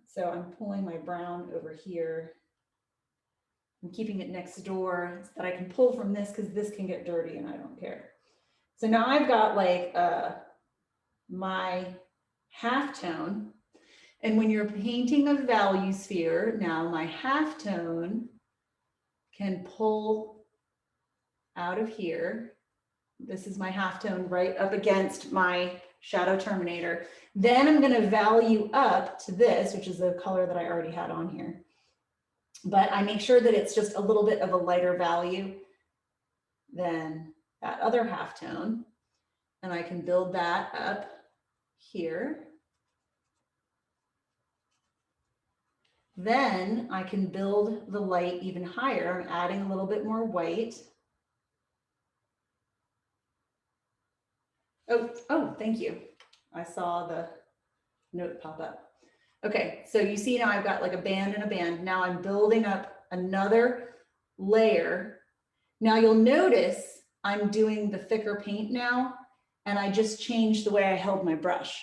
So I'm pulling my brown over here. I'm keeping it next door so that I can pull from this because this can get dirty and I don't care. So now I've got like my halftone. And when you're painting a value sphere, now my halftone can pull out of here. This is my halftone right up against my shadow terminator. Then I'm going to value up to this, which is the color that I already had on here. But I make sure that it's just a little bit of a lighter value than that other halftone. And I can build that up here. Then I can build the light even higher. I'm adding a little bit more white. Oh, thank you. I saw the note pop up. Okay, so you see now I've got like a band and a band. Now I'm building up another layer. Now you'll notice I'm doing the thicker paint now, and I just changed the way I held my brush.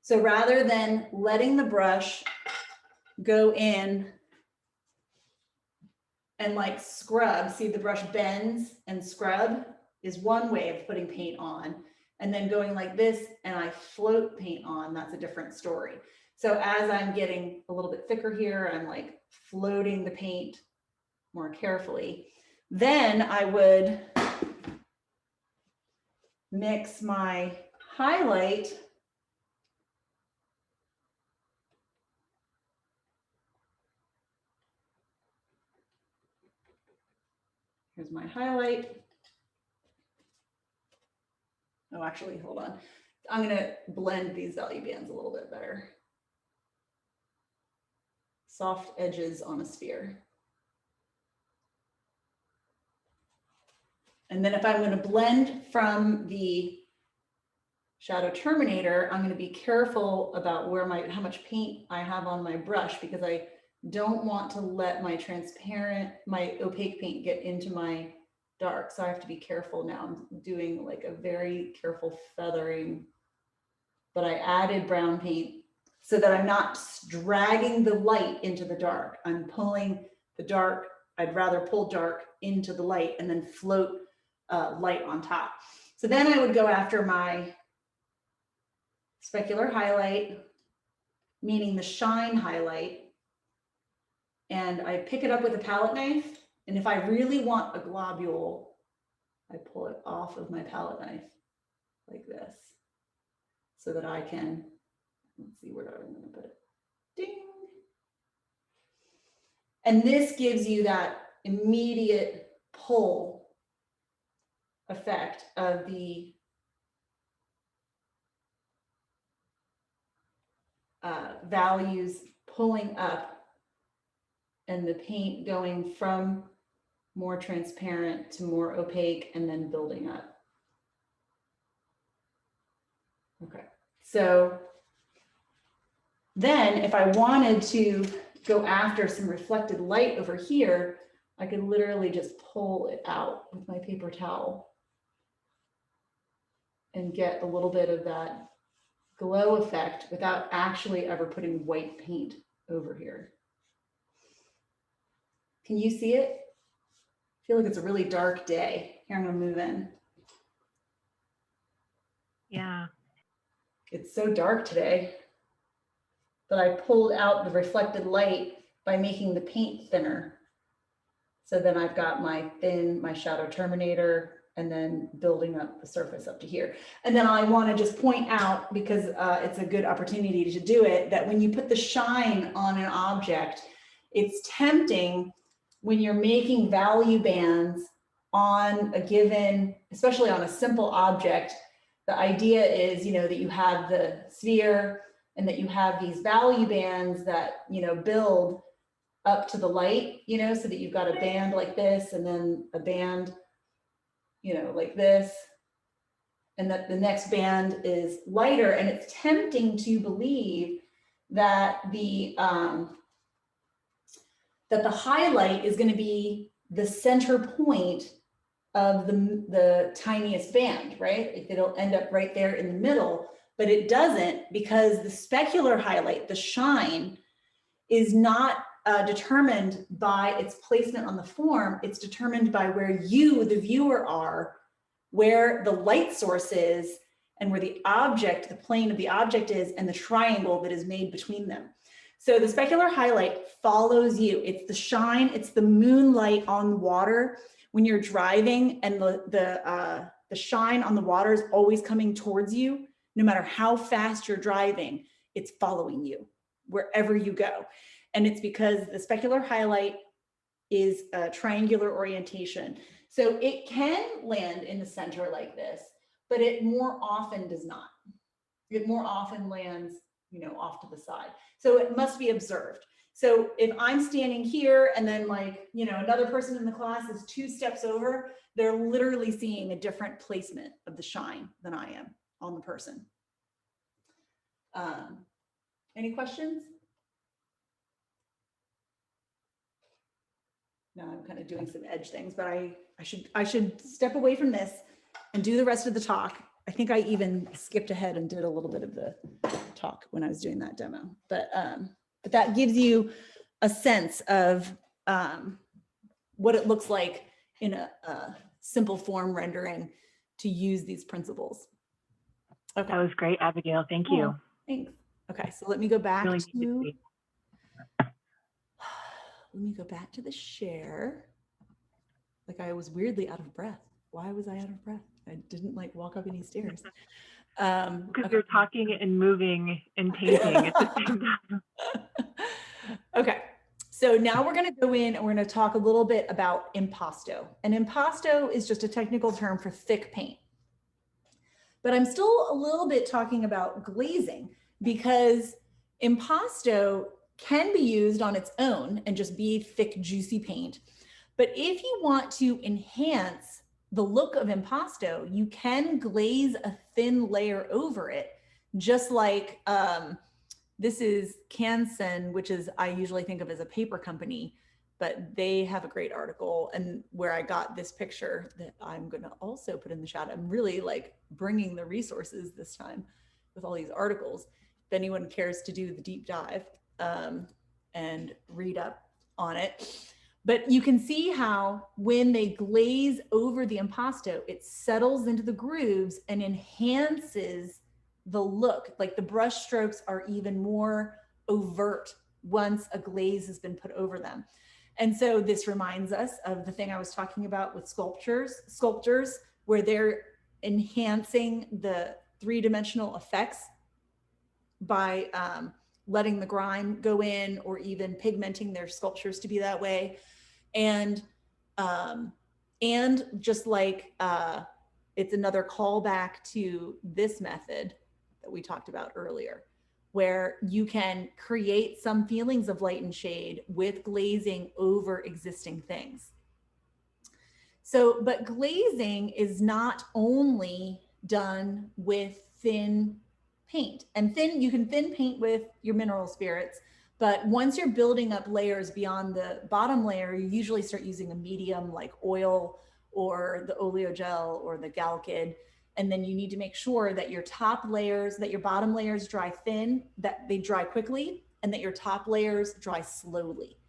So rather than letting the brush go in and like scrub, see the brush bends and scrub is one way of putting paint on. And then going like this and I float paint on, that's a different story. So as I'm getting a little bit thicker here, I'm like floating the paint more carefully. Then I would mix my highlight Here's my highlight. Oh, actually, hold on. I'm going to blend these value bands a little bit better. Soft edges on a sphere. And then if I'm going to blend from the shadow terminator, I'm going to be careful about where how much paint I have on my brush, because I don't want to let my opaque paint get into my dark. So I have to be careful now. I'm doing like a very careful feathering, but I added brown paint so that I'm not dragging the light into the dark. I'm pulling the dark. I'd rather pull dark into the light and then float light on top. So then I would go after my specular highlight, meaning the shine highlight, and I pick it up with a palette knife. And if I really want a globule, I pull it off of my palette knife like this so that I can, let's see, where I'm going to put it. Ding. And this gives you that immediate pull effect of the values pulling up and the paint going from more transparent to more opaque and then building up. Okay, so then if I wanted to go after some reflected light over here, I could literally just pull it out with my paper towel and get a little bit of that glow effect without actually ever putting white paint over here. Can you see it? I feel like it's a really dark day. Here, I'm gonna move in. Yeah. It's so dark today, but I pulled out the reflected light by making the paint thinner. So then I've got my shadow terminator, and then building up the surface up to here. And then I want to just point out, because it's a good opportunity to do it, that when you put the shine on an object, it's tempting when you're making value bands on a given, especially on a simple object. The idea is, that you have the sphere and that you have these value bands that, build up to the light, so that you've got a band like this and then a band, like this, and that the next band is lighter. And it's tempting to believe that the highlight is going to be the center point of the tiniest band, right? It'll end up right there in the middle, but it doesn't, because the specular highlight, the shine, is not determined by its placement on the form. It's determined by where you, the viewer, are, where the light source is, and where the object, the plane of the object is, and the triangle that is made between them. So the specular highlight follows you. It's the shine, it's the moonlight on the water when you're driving, and the shine on the water is always coming towards you. No matter how fast you're driving, it's following you wherever you go. And it's because the specular highlight is a triangular orientation. So it can land in the center like this, but it more often does not. It more often lands, you know, off to the side. So it must be observed. So if I'm standing here and then, like, you know, another person in the class is 2 steps over, they're literally seeing a different placement of the shine than I am on the person. Any questions? No, I'm kind of doing some edge things, but I should step away from this and do the rest of the talk. I think I even skipped ahead and did a little bit of the talk when I was doing that demo, but that gives you a sense of what it looks like in a simple form rendering to use these principles. Okay. That was great, Abigail. Thank you. Thanks. Okay, so let me go back Really to, let me go back to the share. Like, I was weirdly out of breath. Why was I out of breath? I didn't like walk up any stairs. Because Okay. you're talking and moving and painting at the same time. Okay, so now we're going to go in and we're going to talk a little bit about impasto. And impasto is just a technical term for thick paint. But I'm still a little bit talking about glazing, because impasto can be used on its own and just be thick, juicy paint. But if you want to enhance the look of impasto, you can glaze a thin layer over it, just like this is Canson, which is, I usually think of as a paper company, but they have a great article, and where I got this picture that I'm going to also put in the chat. I'm really like bringing the resources this time with all these articles. If anyone cares to do the deep dive and read up on it. But you can see how when they glaze over the impasto, it settles into the grooves and enhances the look. Like, the brush strokes are even more overt once a glaze has been put over them. And so this reminds us of the thing I was talking about with sculptors, where they're enhancing the 3-dimensional effects by letting the grime go in, or even pigmenting their sculptures to be that way. And just like it's another callback to this method that we talked about earlier, where you can create some feelings of light and shade with glazing over existing things. So, but glazing is not only done with thin paint, and you can thin paint with your mineral spirits, but once you're building up layers beyond the bottom layer, you usually start using a medium like oil or the oleogel or the Galkid. And then you need to make sure that your top layers, that your bottom layers dry thin, that they dry quickly, and that your top layers dry slowly,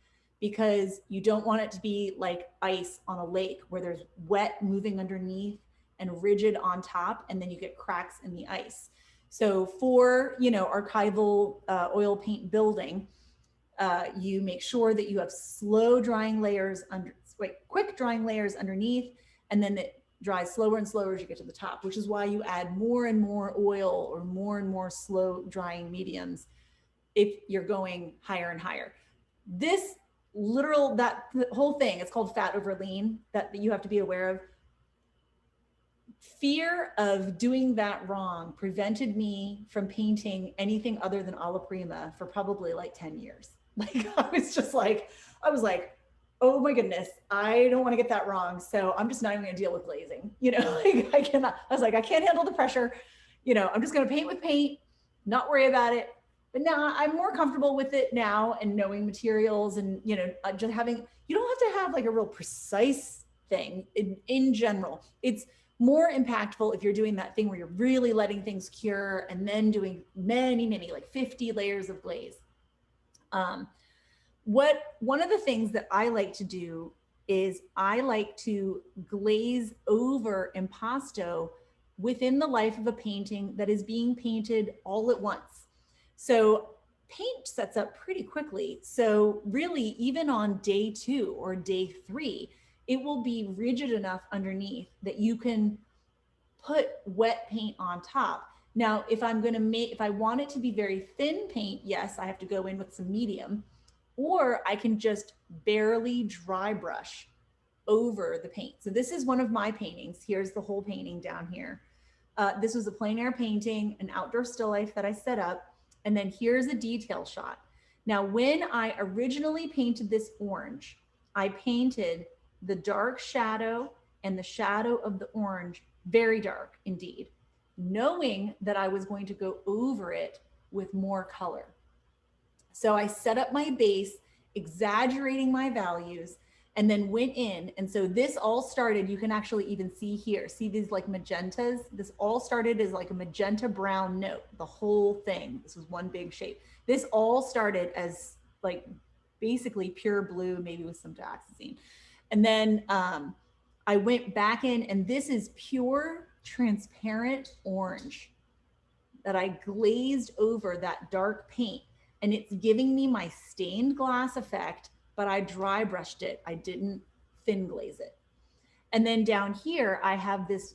because you don't want it to be like ice on a lake where there's wet moving underneath and rigid on top, and then you get cracks in the ice. So for, you know, archival oil paint building, you make sure that you have slow drying layers quick drying layers underneath, and then it dries slower and slower as you get to the top, which is why you add more and more oil or more and more slow drying mediums if you're going higher and higher. This that whole thing, it's called fat over lean, that you have to be aware of. Fear of doing that wrong prevented me from painting anything other than alla prima for probably like 10 years. Like, I was like, oh my goodness, I don't want to get that wrong. So I'm just not even going to deal with glazing. You know, like, I can't handle the pressure. You know, I'm just going to paint with paint, not worry about it. But now I'm more comfortable with it now, and knowing materials, and, you know, just having, you don't have to have like a real precise thing in general. It's more impactful if you're doing that thing where you're really letting things cure and then doing many, like 50 layers of glaze. One of the things that I like to do is I like to glaze over impasto within the life of a painting that is being painted all at once. So paint sets up pretty quickly. So really, even on day 2 or day 3, it will be rigid enough underneath that you can put wet paint on top. Now, if I want it to be very thin paint, yes, I have to go in with some medium, or I can just barely dry brush over the paint. So this is one of my paintings. Here's the whole painting down here. This was a plein air painting, an outdoor still life that I set up. And then here's a detail shot. Now, when I originally painted this orange, I painted the dark shadow and the shadow of the orange very dark indeed, knowing that I was going to go over it with more color. So I set up my base, exaggerating my values, and then went in. And so this all started, you can actually even see here, see these like magentas? This all started as like a magenta brown note, the whole thing. This was one big shape. This all started as like basically pure blue, maybe with some dioxazine. And then I went back in, and this is pure transparent orange that I glazed over that dark paint. And it's giving me my stained glass effect, but I dry brushed it. I didn't thin glaze it. And then down here, I have this,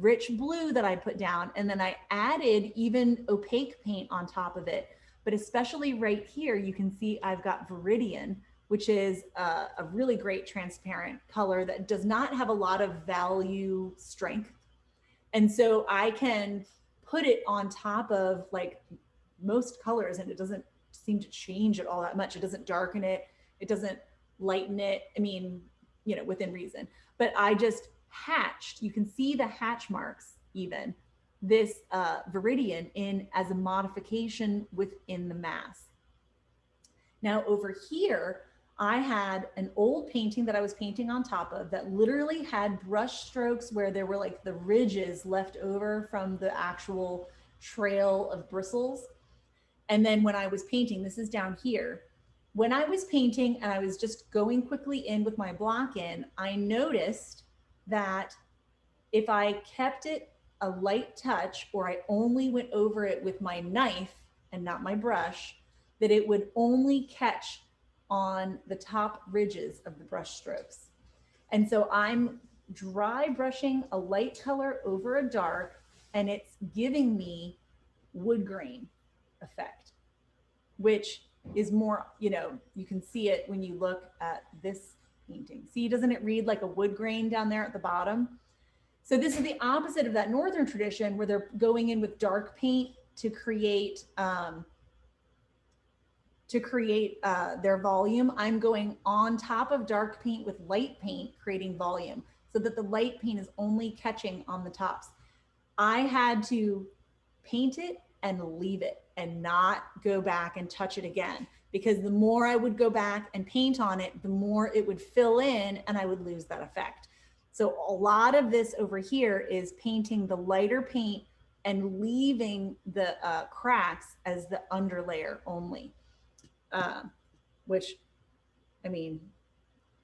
rich blue that I put down, and then I added even opaque paint on top of it. But especially right here, you can see I've got Viridian, which is a really great transparent color that does not have a lot of value strength. And so I can put it on top of like most colors, and it doesn't seem to change it all that much. It doesn't darken it. It doesn't lighten it. I mean, within reason. But I just hatched, you can see the hatch marks even, this Viridian in as a modification within the mass. Now over here, I had an old painting that I was painting on top of that literally had brush strokes where there were like the ridges left over from the actual trail of bristles. And then when I was painting, this is down here, when I was painting and I was just going quickly in with my block in, I noticed that if I kept it a light touch, or I only went over it with my knife and not my brush, that it would only catch on the top ridges of the brush strokes. And so I'm dry brushing a light color over a dark, and it's giving me wood grain effect, which is more, you can see it when you look at this painting. See, doesn't it read like a wood grain down there at the bottom? So this is the opposite of that northern tradition where they're going in with dark paint to create their volume. I'm going on top of dark paint with light paint, creating volume so that the light paint is only catching on the tops. I had to paint it and leave it and not go back and touch it again, because the more I would go back and paint on it, the more it would fill in and I would lose that effect. So a lot of this over here is painting the lighter paint and leaving the cracks as the underlayer only. Which, I mean,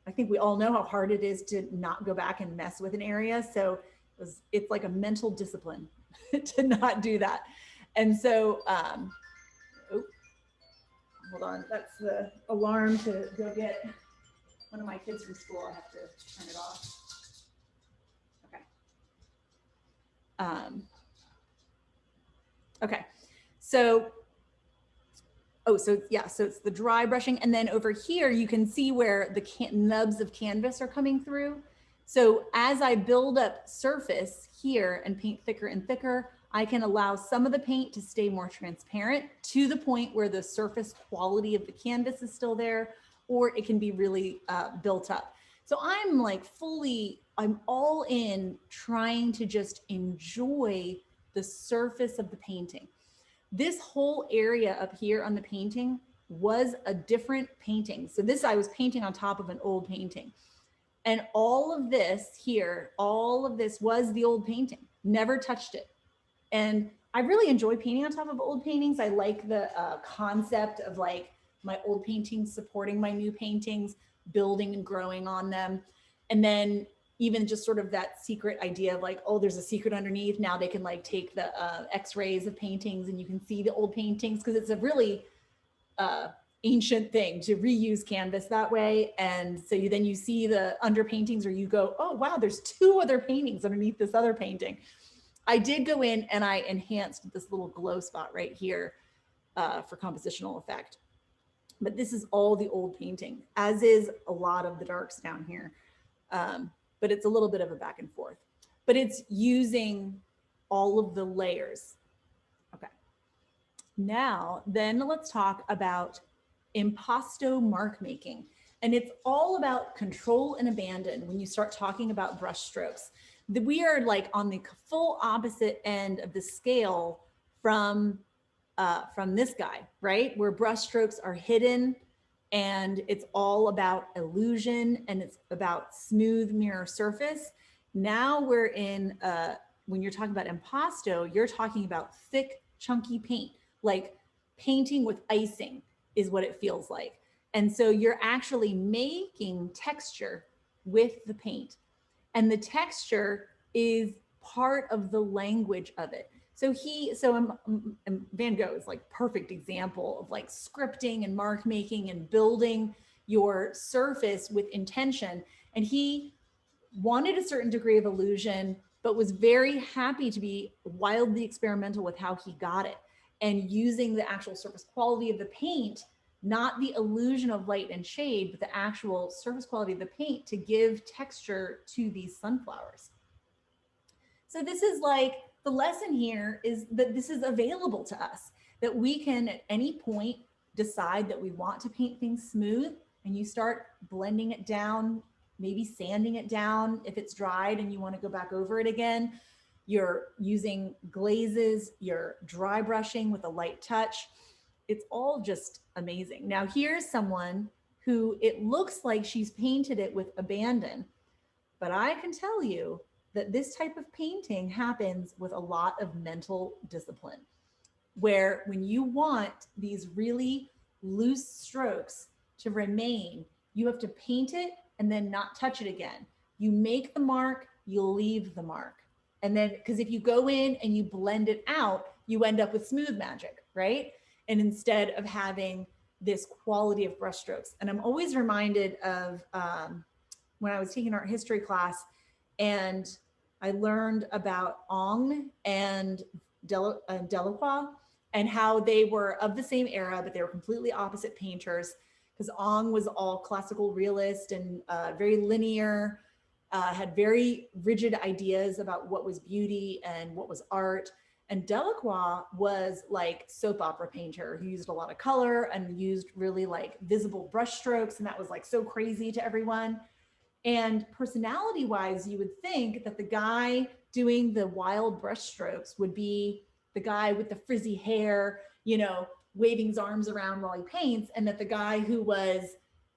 I think we all know how hard it is to not go back and mess with an area. So it's like a mental discipline to not do that. And so, oh, hold on, that's the alarm to go get one of my kids from school. I have to turn it off. Okay. Okay, so, so it's the dry brushing. And then over here, you can see where the nubs of canvas are coming through. So as I build up surface here and paint thicker and thicker, I can allow some of the paint to stay more transparent to the point where the surface quality of the canvas is still there, or it can be really built up. So I'm like I'm all in trying to just enjoy the surface of the painting. This whole area up here on the painting was a different painting. So this I was painting on top of an old painting. And all of this here, all of this was the old painting, never touched it. And I really enjoy painting on top of old paintings. I like the concept of like my old paintings supporting my new paintings, building and growing on them. And then even just sort of that secret idea of like, oh, there's a secret underneath. Now they can like take the x-rays of paintings and you can see the old paintings, because it's a really ancient thing to reuse canvas that way. And so then you see the under paintings, or you go, oh wow, there's 2 other paintings underneath this other painting. I did go in and I enhanced this little glow spot right here for compositional effect. But this is all the old painting, as is a lot of the darks down here. But it's a little bit of a back and forth. But it's using all of the layers. Okay. Now, then let's talk about impasto mark making. And it's all about control and abandon when you start talking about brush strokes. We are like on the full opposite end of the scale from this guy, right? Where brush strokes are hidden and it's all about illusion and it's about smooth mirror surface. Now we're in, when you're talking about impasto, you're talking about thick, chunky paint, like painting with icing is what it feels like. And so you're actually making texture with the paint. And the texture is part of the language of it. So Van Gogh is like perfect example of like scripting and mark making and building your surface with intention. And he wanted a certain degree of illusion, but was very happy to be wildly experimental with how he got it and using the actual surface quality of the paint, not the illusion of light and shade, but the actual surface quality of the paint to give texture to these sunflowers. So this is like, the lesson here is that this is available to us, that we can at any point decide that we want to paint things smooth, and you start blending it down, maybe sanding it down if it's dried and you want to go back over it again. You're using glazes, you're dry brushing with a light touch. It's all just amazing. Now here's someone who it looks like she's painted it with abandon, but I can tell you that this type of painting happens with a lot of mental discipline, where when you want these really loose strokes to remain, you have to paint it and then not touch it again. You make the mark, you leave the mark. And then, because if you go in and you blend it out, you end up with smooth magic, right? And instead of having this quality of brush strokes. And I'm always reminded of when I was taking art history class and I learned about Ong and Delacroix and how they were of the same era, but they were completely opposite painters, because Ong was all classical realist and very linear, had very rigid ideas about what was beauty and what was art. And Delacroix was like soap opera painter who used a lot of color and used really like visible brush strokes. And that was like so crazy to everyone. And personality wise, you would think that the guy doing the wild brush strokes would be the guy with the frizzy hair, you know, waving his arms around while he paints. And that the guy who was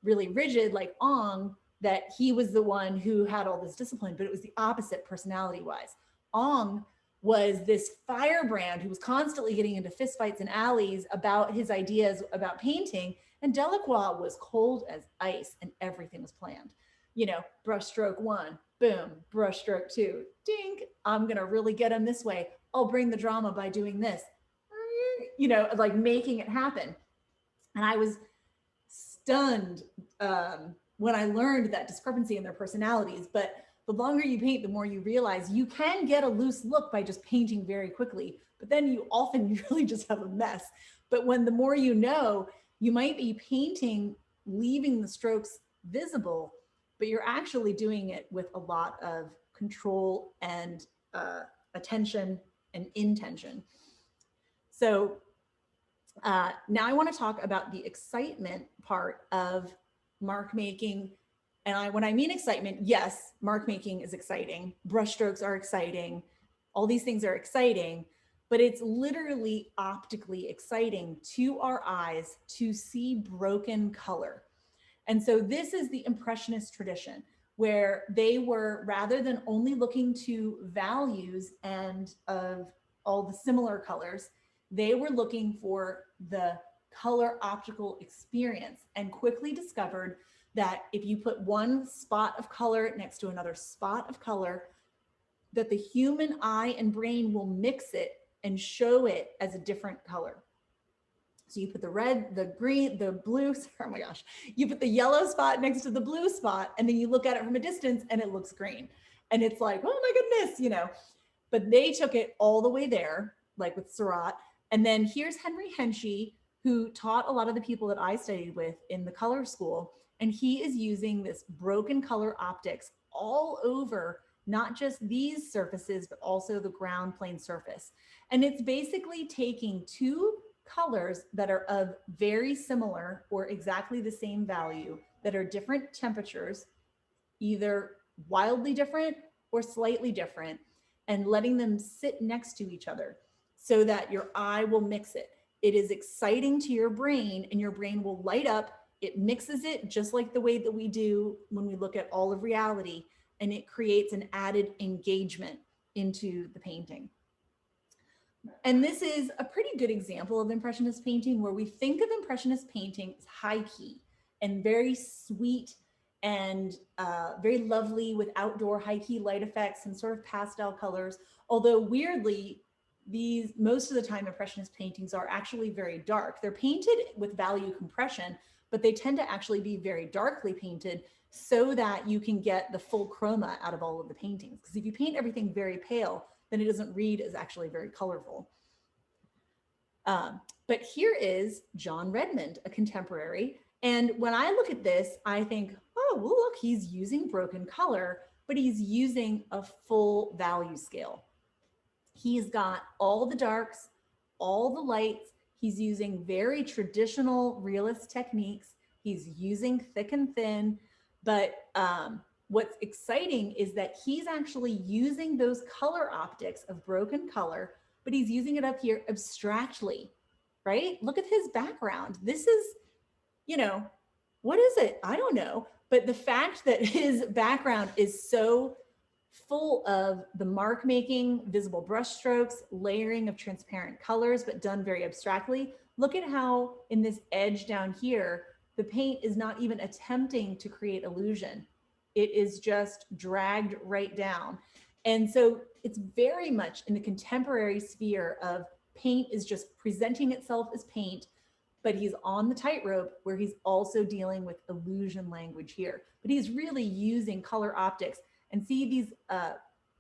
really rigid, like Ong, that he was the one who had all this discipline, but it was the opposite personality wise. Ong was this firebrand who was constantly getting into fistfights in alleys about his ideas about painting. And Delacroix was cold as ice and everything was planned. You know, brush stroke 1, boom, brush stroke 2, ding, I'm gonna really get him this way. I'll bring the drama by doing this, you know, like making it happen. And I was stunned when I learned that discrepancy in their personalities. But the longer you paint, the more you realize you can get a loose look by just painting very quickly, but then you often really just have a mess. But when the more you know, you might be painting, leaving the strokes visible, but you're actually doing it with a lot of control and attention and intention. So now I want to talk about the excitement part of mark making. And when I mean excitement, yes, mark making is exciting. Brush strokes are exciting. All these things are exciting, but it's literally optically exciting to our eyes to see broken color. And so this is the Impressionist tradition, where they were, rather than only looking to values and of all the similar colors, they were looking for the color optical experience, and quickly discovered that if you put one spot of color next to another spot of color, that the human eye and brain will mix it and show it as a different color. So you put the red, the green, the blue, oh my gosh, you put the yellow spot next to the blue spot, and then you look at it from a distance and it looks green. And it's like, oh my goodness, you know, but they took it all the way there, like with Seurat. And then here's Henry Henshey, who taught a lot of the people that I studied with in the color school. And he is using this broken color optics all over, not just these surfaces, but also the ground plane surface. And it's basically taking two colors that are of very similar or exactly the same value, that are different temperatures, either wildly different or slightly different, and letting them sit next to each other so that your eye will mix it. It is exciting to your brain, and your brain will light up. It mixes it just like the way that we do when we look at all of reality, and it creates an added engagement into the painting. And this is a pretty good example of Impressionist painting, where we think of Impressionist painting as high key and very sweet and very lovely, with outdoor high key light effects and sort of pastel colors. Although weirdly, these most of the time Impressionist paintings are actually very dark. They're painted with value compression, but they tend to actually be very darkly painted so that you can get the full chroma out of all of the paintings. Because if you paint everything very pale, then it doesn't read as actually very colorful. But here is John Redmond, a contemporary. And when I look at this, I think, oh, well, look, he's using broken color, but he's using a full value scale. He's got all the darks, all the lights. He's using very traditional realist techniques. He's using thick and thin. But what's exciting is that he's actually using those color optics of broken color, but he's using it up here abstractly, right? Look at his background. This is, you know, what is it? I don't know. But the fact that his background is so full of the mark making, visible brush strokes, layering of transparent colors, but done very abstractly. Look at how in this edge down here, the paint is not even attempting to create illusion. It is just dragged right down. And so it's very much in the contemporary sphere of paint is just presenting itself as paint, but he's on the tightrope where he's also dealing with illusion language here. But he's really using color optics, and see these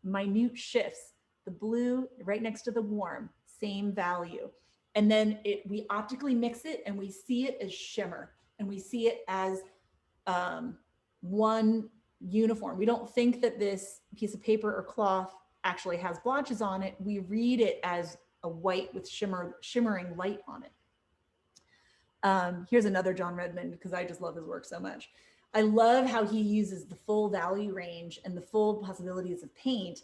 minute shifts, the blue right next to the warm, same value. And then we optically mix it and we see it as shimmer, and we see it as one uniform. We don't think that this piece of paper or cloth actually has blotches on it. We read it as a white with shimmering light on it. Here's another John Redmond, because I just love his work so much. I love how he uses the full value range and the full possibilities of paint.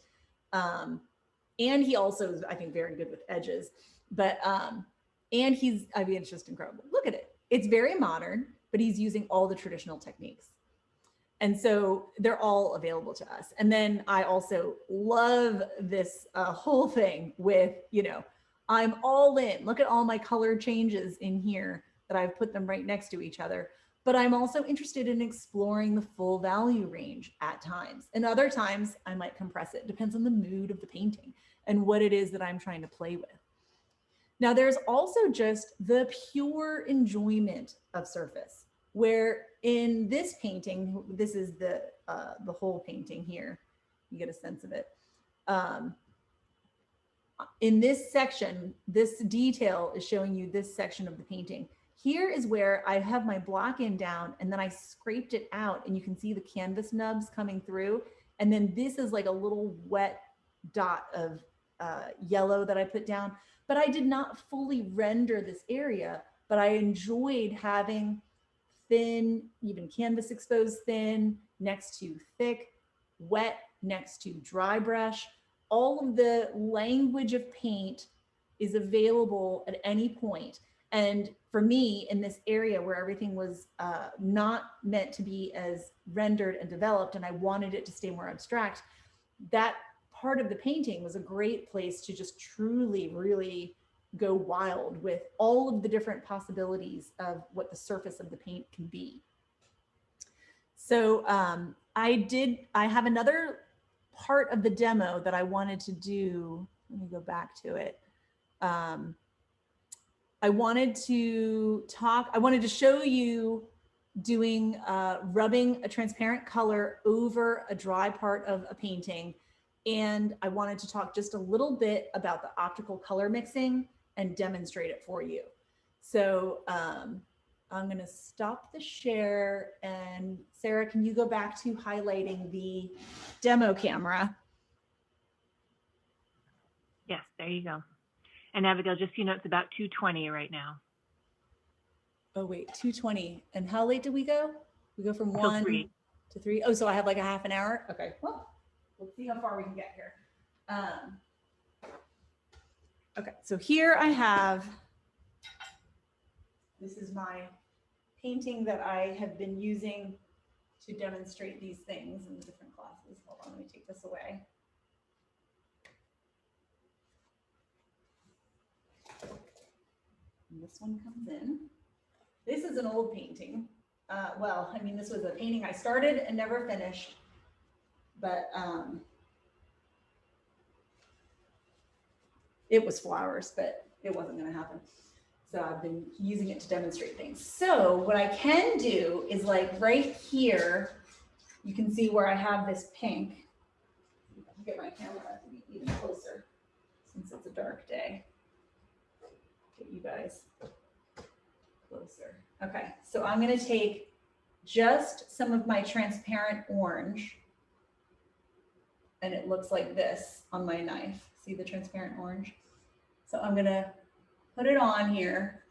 And he also is, I think, very good with edges. But, and he's, I mean, it's just incredible. Look at it. It's very modern, but he's using all the traditional techniques. And so they're all available to us. And then I also love this whole thing with, you know, I'm all in. Look at all my color changes in here that I've put them right next to each other. But I'm also interested in exploring the full value range at times. And other times I might compress it. Depends on the mood of the painting and what it is that I'm trying to play with. Now there's also just the pure enjoyment of surface, where in this painting, this is the whole painting here. You get a sense of it. In this section, this detail is showing you this section of the painting. Here is where I have my block in down, and then I scraped it out, and you can see the canvas nubs coming through. And then this is like a little wet dot of yellow that I put down, but I did not fully render this area, but I enjoyed having thin, even canvas exposed thin next to thick, wet next to dry brush. All of the language of paint is available at any point. And for me, in this area where everything was not meant to be as rendered and developed, and I wanted it to stay more abstract, that part of the painting was a great place to just truly, really go wild with all of the different possibilities of what the surface of the paint can be. So I have another part of the demo that I wanted to do. Let me go back to it. I wanted to show you doing rubbing a transparent color over a dry part of a painting. And I wanted to talk just a little bit about the optical color mixing and demonstrate it for you. So I'm going to stop the share, and Sarah, can you go back to highlighting the demo camera? Yes, there you go. And Abigail, just so you know, it's about 2:20 right now. Oh wait, 2:20. And how late did we go? We go from 1 to 3. Oh, so I have like a half an hour. Okay, well, let's see how far we can get here. Okay, so here I have, this is my painting that I have been using to demonstrate these things in the different classes. Hold on, let me take this away. And this one comes in. This is an old painting. Well, I mean, this was a painting I started and never finished, but it was flowers, but it wasn't going to happen. So I've been using it to demonstrate things. So what I can do is, like right here, you can see where I have this pink. I'll get my camera to be even closer since it's a dark day. Get you guys closer. Okay, so I'm going to take just some of my transparent orange, and it looks like this on my knife. See the transparent orange? So I'm going to put it on here.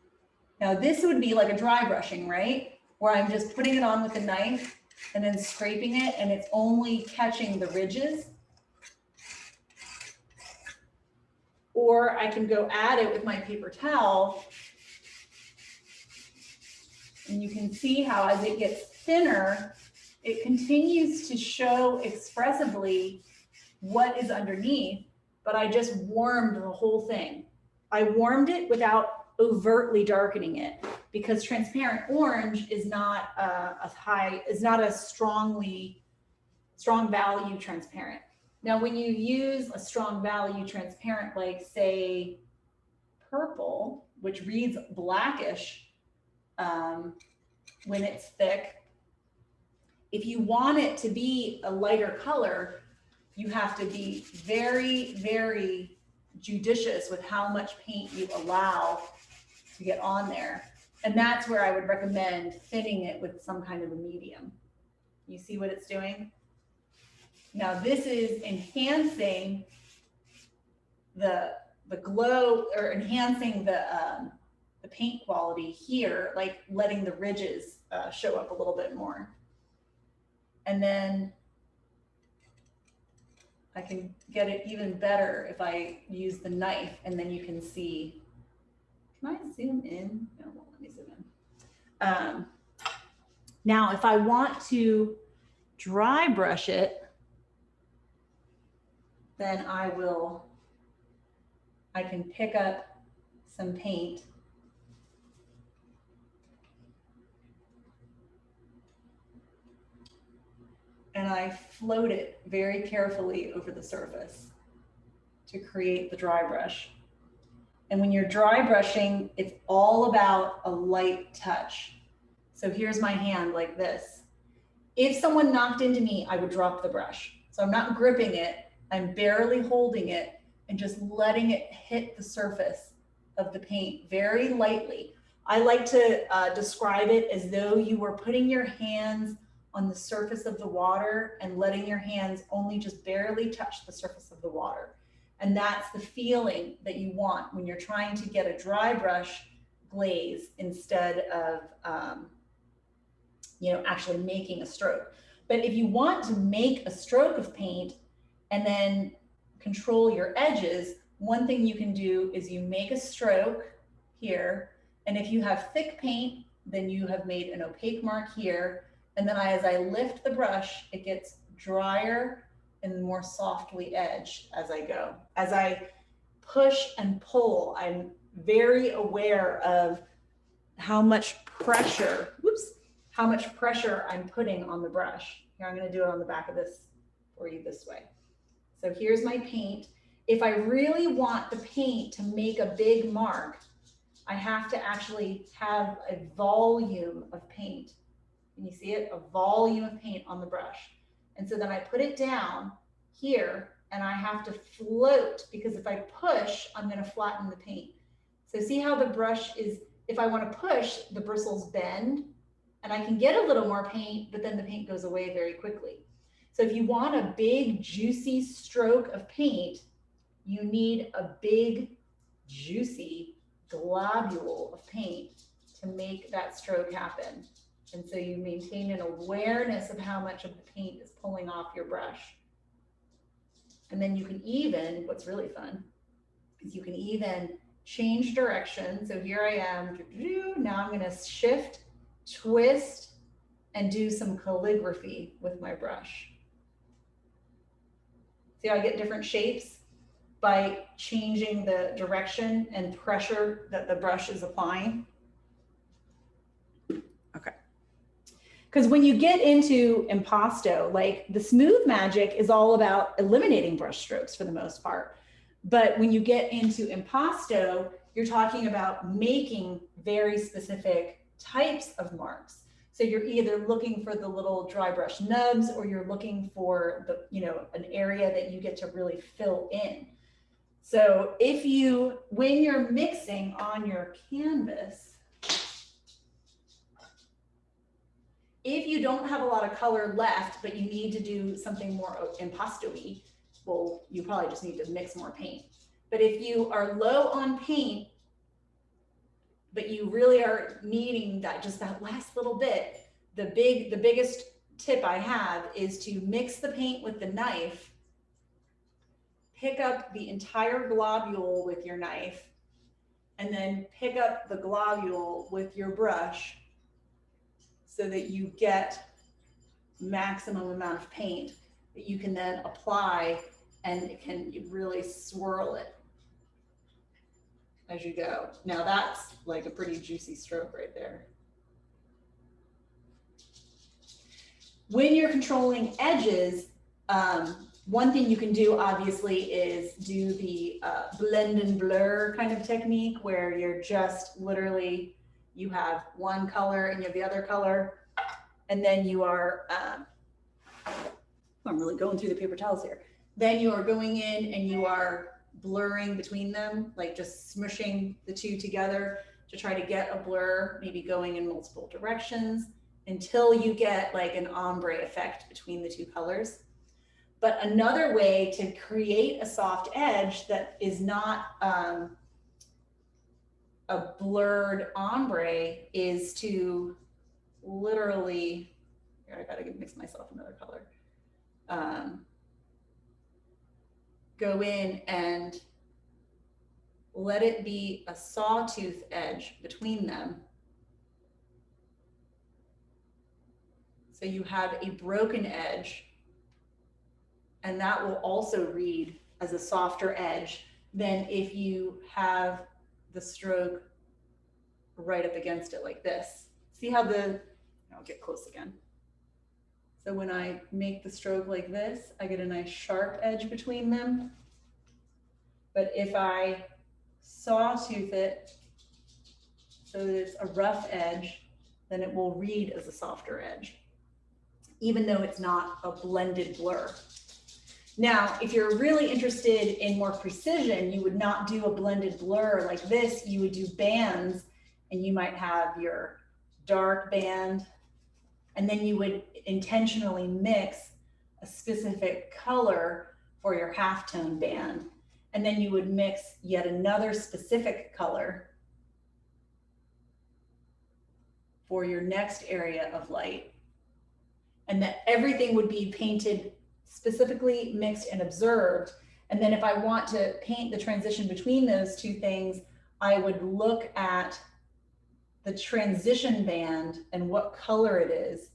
Now this would be like a dry brushing, right? Where I'm just putting it on with a knife and then scraping it, and it's only catching the ridges. Or I can go at it with my paper towel, and you can see how as it gets thinner, it continues to show expressively what is underneath, but I just warmed the whole thing. I warmed it without overtly darkening it, because transparent orange is not a strong value transparent. Now, when you use a strong value transparent, like say purple, which reads blackish when it's thick, if you want it to be a lighter color, you have to be very, very judicious with how much paint you allow to get on there. And that's where I would recommend thinning it with some kind of a medium. You see what it's doing? Now this is enhancing the glow, or enhancing the paint quality here, like letting the ridges show up a little bit more. And then I can get it even better if I use the knife, and then you can see. Can I zoom in? No, it won't let me zoom in. Now, if I want to dry brush it, then I can pick up some paint and I float it very carefully over the surface to create the dry brush. And when you're dry brushing, it's all about a light touch. So here's my hand like this. If someone knocked into me, I would drop the brush. So I'm not gripping it, I'm barely holding it and just letting it hit the surface of the paint very lightly. I like to describe it as though you were putting your hands on the surface of the water and letting your hands only just barely touch the surface of the water. And that's the feeling that you want when you're trying to get a dry brush glaze instead of actually making a stroke. But if you want to make a stroke of paint and then control your edges, one thing you can do is you make a stroke here, And if you have thick paint, then you have made an opaque mark here. And then as I lift the brush, it gets drier and more softly edged as I go. As I push and pull, I'm very aware of how much pressure, how much pressure I'm putting on the brush. Here, I'm gonna do it on the back of this for you this way. So here's my paint. If I really want the paint to make a big mark, I have to actually have a volume of paint. Can you see it? A volume of paint on the brush. And so then I put it down here and I have to float, because if I push, I'm gonna flatten the paint. So see how the brush is, if I wanna push, the bristles bend and I can get a little more paint, but then the paint goes away very quickly. So if you want a big, juicy stroke of paint, you need a big, juicy globule of paint to make that stroke happen. And so you maintain an awareness of how much of the paint is pulling off your brush. And then you can even, what's really fun, is you can even change direction. So here I am, now I'm gonna shift, twist, and do some calligraphy with my brush. See how I get different shapes by changing the direction and pressure that the brush is applying? Okay. Because when you get into impasto, like the smooth magic is all about eliminating brush strokes for the most part. But when you get into impasto, you're talking about making very specific types of marks. So you're either looking for the little dry brush nubs, or you're looking for the, an area that you get to really fill in. So if you, when you're mixing on your canvas, if you don't have a lot of color left, but you need to do something more impasto-y, well, you probably just need to mix more paint. But if you are low on paint, but you really are needing that last little bit, the biggest tip I have is to mix the paint with the knife, pick up the entire globule with your knife, and then pick up the globule with your brush so that you get maximum amount of paint that you can then apply, and it can really swirl it as you go. Now that's like a pretty juicy stroke right there. When you're controlling edges, one thing you can do obviously is do the blend and blur kind of technique, where you're just literally, you have one color and you have the other color, and then you are, I'm really going through the paper towels here. Then you are going in and you are blurring between them, like just smushing the two together to try to get a blur, maybe going in multiple directions until you get like an ombre effect between the two colors. But another way to create a soft edge that is not a blurred ombre is to literally, here, I gotta mix myself another color. Go in and let it be a sawtooth edge between them. So you have a broken edge, and that will also read as a softer edge than if you have the stroke right up against it like this. See how I'll get close again. So when I make the stroke like this, I get a nice sharp edge between them. But if I sawtooth it so that it's a rough edge, then it will read as a softer edge, even though it's not a blended blur. Now, if you're really interested in more precision, you would not do a blended blur like this. You would do bands, and you might have your dark band, and then you would intentionally mix a specific color for your halftone band. And then you would mix yet another specific color for your next area of light. And that everything would be painted specifically, mixed, and observed. And then if I want to paint the transition between those two things, I would look at the transition band and what color it is.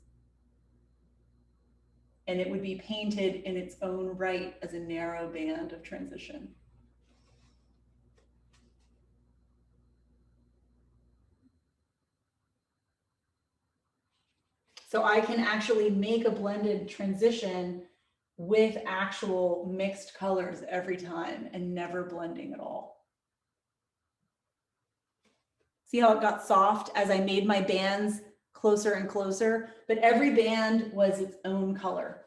And it would be painted in its own right as a narrow band of transition. So I can actually make a blended transition with actual mixed colors every time and never blending at all. See how it got soft as I made my bands closer and closer, but every band was its own color.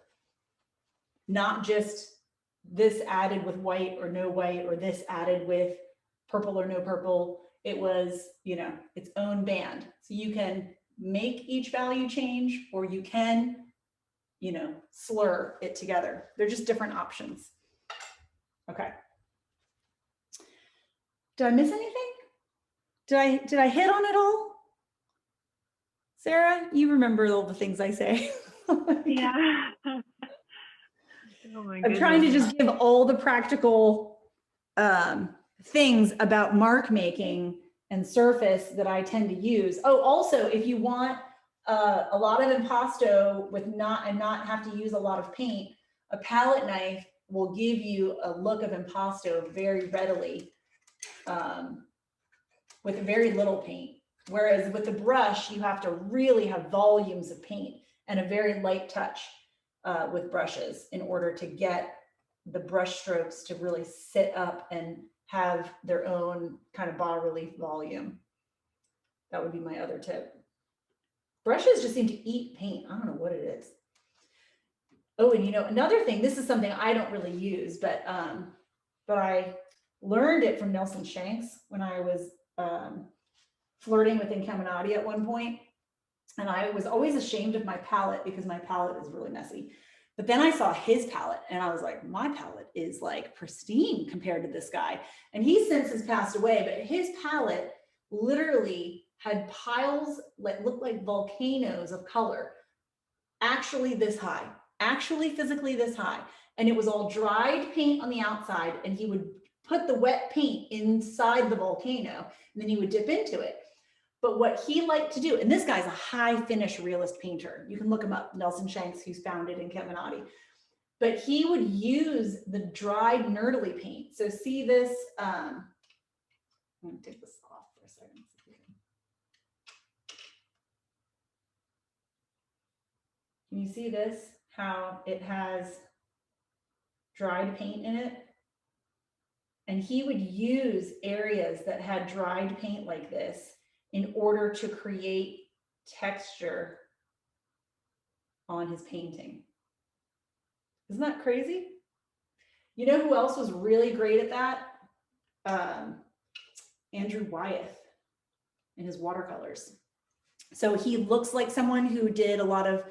Not just this added with white or no white, or this added with purple or no purple. It was, you know, its own band. So you can make each value change, or you can, you know, slur it together. They're just different options. Okay. Did I miss anything? Did I hit on it all? Sarah, you remember all the things I say. Yeah. Oh my I'm trying to goodness. just give all the practical things about mark making and surface that I tend to use. Oh, also, if you want a lot of impasto with not have to use a lot of paint, a palette knife will give you a look of impasto very readily with very little paint. Whereas with the brush, you have to really have volumes of paint and a very light touch with brushes in order to get the brush strokes to really sit up and have their own kind of bas relief volume. That would be my other tip. Brushes just seem to eat paint. I don't know what it is. Oh, and you know, another thing, this is something I don't really use, but I learned it from Nelson Shanks when I was flirting with Incaminati at one point. And I was always ashamed of my palette because my palette is really messy. But then I saw his palette and I was like, my palette is like pristine compared to this guy. And he since has passed away, but his palette literally had piles that looked like volcanoes of color, actually this high, actually physically this high. And it was all dried paint on the outside, and he would put the wet paint inside the volcano and then he would dip into it. But what he liked to do, and this guy's a high finish realist painter. You can look him up, Nelson Shanks, who's founded Incaminati. But he would use the dried nerdly paint. So see this, I'm gonna take this off for a second. Can you see this? How it has dried paint in it? And he would use areas that had dried paint like this in order to create texture on his painting. Isn't that crazy? You know who else was really great at that? Andrew Wyeth in his watercolors. So he looks like someone who did a lot of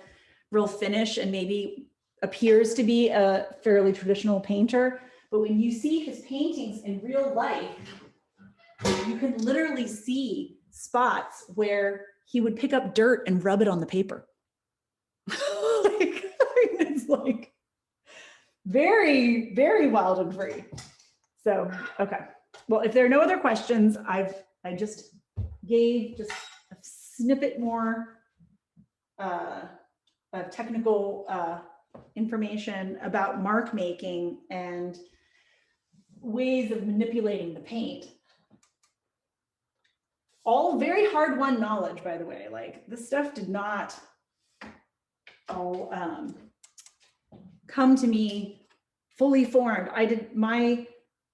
real finish and maybe appears to be a fairly traditional painter. But when you see his paintings in real life, you can literally see spots where he would pick up dirt and rub it on the paper. It's like very, very wild and free. So, okay. Well, if there are no other questions, I just gave just a snippet more of technical information about mark making and ways of manipulating the paint. All very hard won knowledge, by the way. Like, this stuff did not all come to me fully formed. My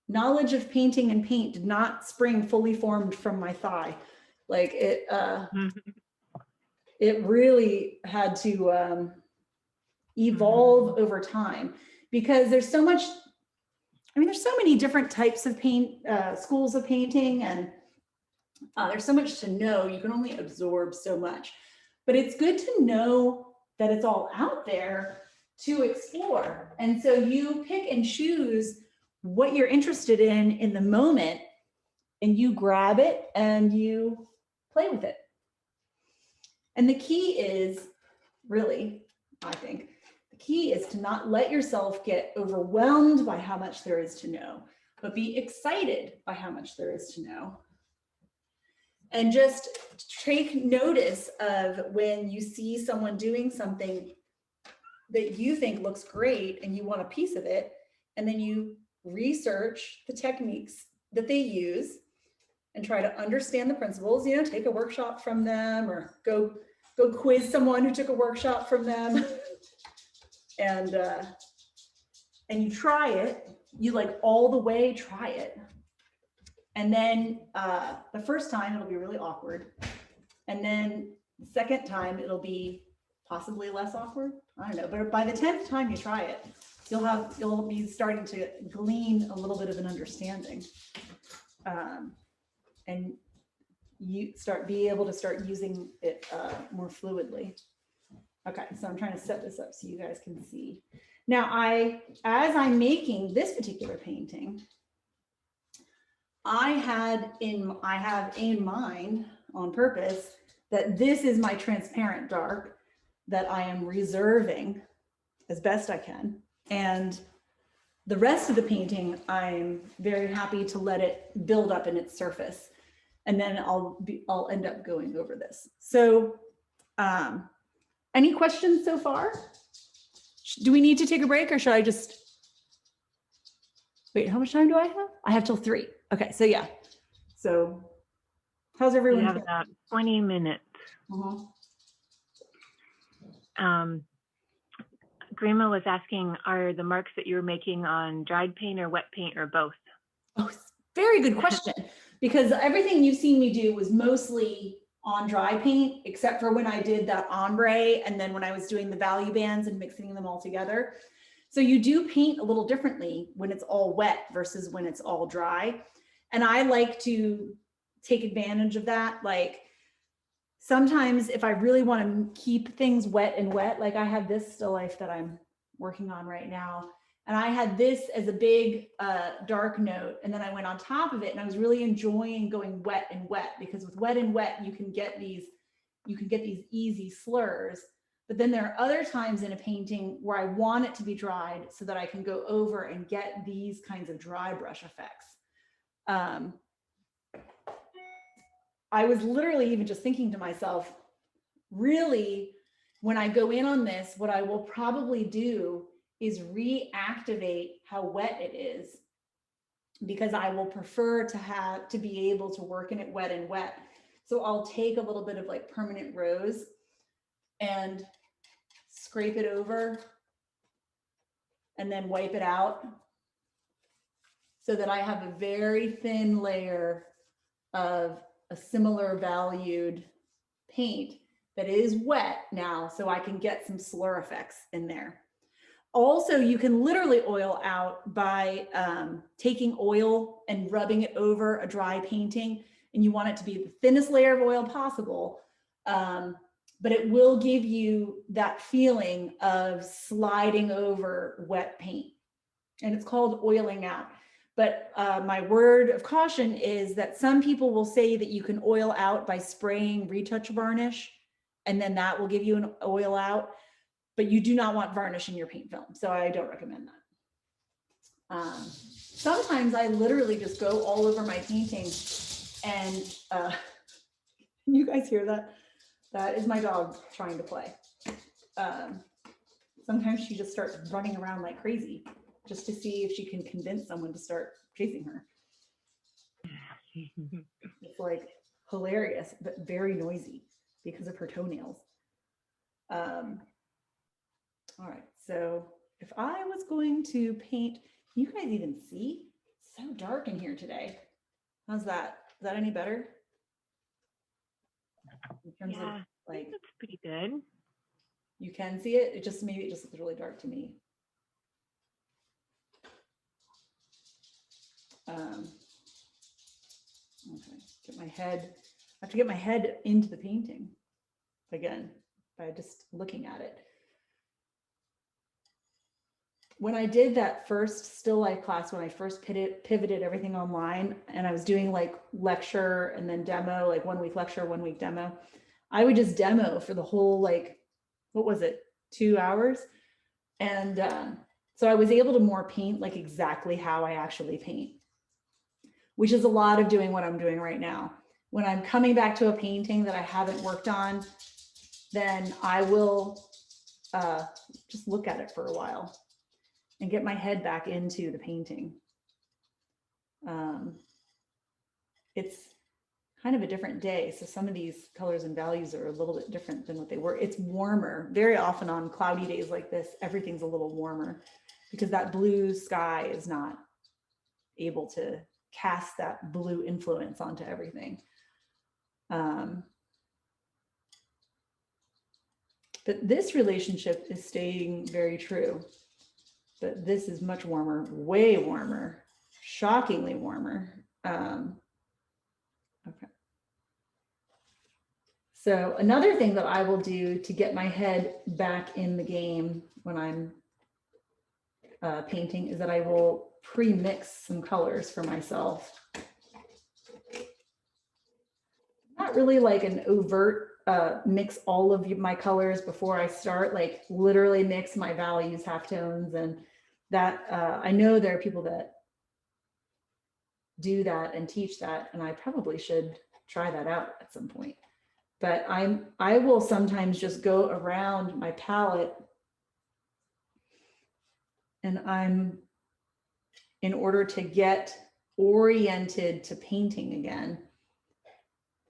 knowledge of painting and paint did not spring fully formed from my thigh. Like it really had to evolve over time, because there's so much, I mean, there's so many different types of paint, schools of painting, and there's so much to know. You can only absorb so much, but it's good to know that it's all out there to explore. And so you pick and choose what you're interested in the moment, and you grab it and you play with it. And the key is really, I think, the key is to not let yourself get overwhelmed by how much there is to know, but be excited by how much there is to know. And just take notice of when you see someone doing something that you think looks great and you want a piece of it, and then you research the techniques that they use and try to understand the principles, you know, take a workshop from them or go quiz someone who took a workshop from them. And you try it, you like all the way try it. And then the first time it'll be really awkward. And then the second time it'll be possibly less awkward. I don't know, but by the 10th time you try it, you'll be starting to glean a little bit of an understanding. And you be able to start using it more fluidly. Okay, so I'm trying to set this up so you guys can see. Now as I'm making this particular painting, I have in mind on purpose that this is my transparent dark that I am reserving as best I can. And the rest of the painting, I'm very happy to let it build up in its surface. And then I'll end up going over this. So any questions so far? Do we need to take a break or should I just, wait, how much time do I have? I have till 3. Okay, so yeah. So how's everyone? We have about 20 minutes. Grima was asking, are the marks that you're making on dried paint or wet paint or both? Oh, very good question. Because everything you've seen me do was mostly on dry paint, except for when I did that ombre and then when I was doing the value bands and mixing them all together. So you do paint a little differently when it's all wet versus when it's all dry. And I like to take advantage of that. Like sometimes if I really want to keep things wet and wet, like I have this still life that I'm working on right now. And I had this as a big dark note. And then I went on top of it and I was really enjoying going wet and wet, because with wet and wet, you can get these easy slurs. But then there are other times in a painting where I want it to be dried so that I can go over and get these kinds of dry brush effects. I was literally even just thinking to myself, really, when I go in on this, what I will probably do is reactivate how wet it is, because I will prefer to be able to work in it wet and wet. So I'll take a little bit of like permanent rose and scrape it over and then wipe it out so that I have a very thin layer of a similar valued paint that is wet now, so I can get some slur effects in there. Also, you can literally oil out by taking oil and rubbing it over a dry painting, and you want it to be the thinnest layer of oil possible, but it will give you that feeling of sliding over wet paint, and it's called oiling out. But my word of caution is that some people will say that you can oil out by spraying retouch varnish, and then that will give you an oil out. But you do not want varnish in your paint film, so I don't recommend that. Sometimes I literally just go all over my painting, and you guys hear that? That is my dog trying to play. Sometimes she just starts running around like crazy just to see if she can convince someone to start chasing her. It's like hilarious, but very noisy because of her toenails. All right, so if I was going to paint, can you guys even see? It's so dark in here today. How's that? Is that any better? In terms Yeah, of like, that's pretty good. you can see it. Maybe it just looks really dark to me. Okay, I have to get my head into the painting again by just looking at it. When I did that first still life class, when I first pivoted everything online, and I was doing like lecture and then demo, like 1 week lecture, 1 week demo, I would just demo for the whole, like, what was it, 2 hours? And so I was able to more paint like exactly how I actually paint, which is a lot of doing what I'm doing right now. when I'm coming back to a painting that I haven't worked on, then I will just look at it for a while and get my head back into the painting. It's kind of a different day. So some of these colors and values are a little bit different than what they were. It's warmer. Very often on cloudy days like this, everything's a little warmer because that blue sky is not able to cast that blue influence onto everything. But this relationship is staying very true. But this is much warmer, way warmer, shockingly warmer. Okay. So another thing that I will do to get my head back in the game when I'm painting is that I will pre-mix some colors for myself. Not really like an overt mix all of my colors before I start, like literally mix my values, halftones, and that I know there are people that do that and teach that, and I probably should try that out at some point. But I will sometimes just go around my palette and in order to get oriented to painting again,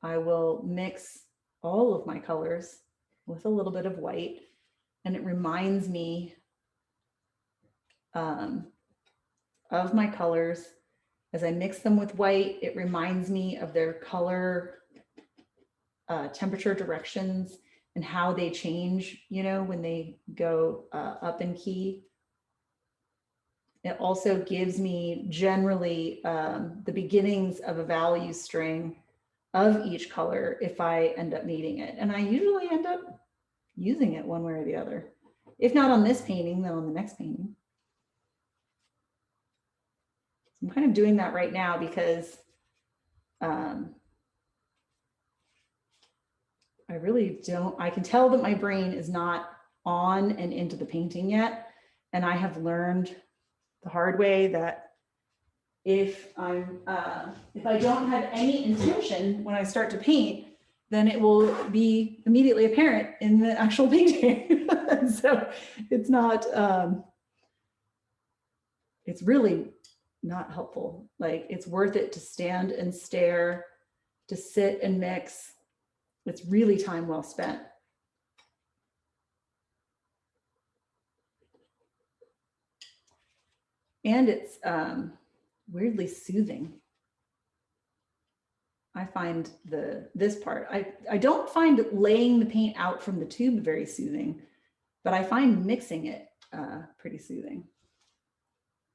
I will mix all of my colors with a little bit of white, and it reminds me of my colors. As I mix them with white, it reminds me of their color temperature directions and how they change, you know, when they go up in key. It also gives me generally the beginnings of a value string of each color if I end up needing it. And I usually end up using it one way or the other. If not on this painting, then on the next painting. I'm kind of doing that right now because I really don't, I can tell that my brain is not on and into the painting yet. And I have learned the hard way that if I don't have any intention when I start to paint, then it will be immediately apparent in the actual painting. So it's not, it's really not helpful. Like, it's worth it to stand and stare, to sit and mix. It's really time well spent. And it's weirdly soothing. I find this part, I don't find laying the paint out from the tube very soothing, but I find mixing it pretty soothing.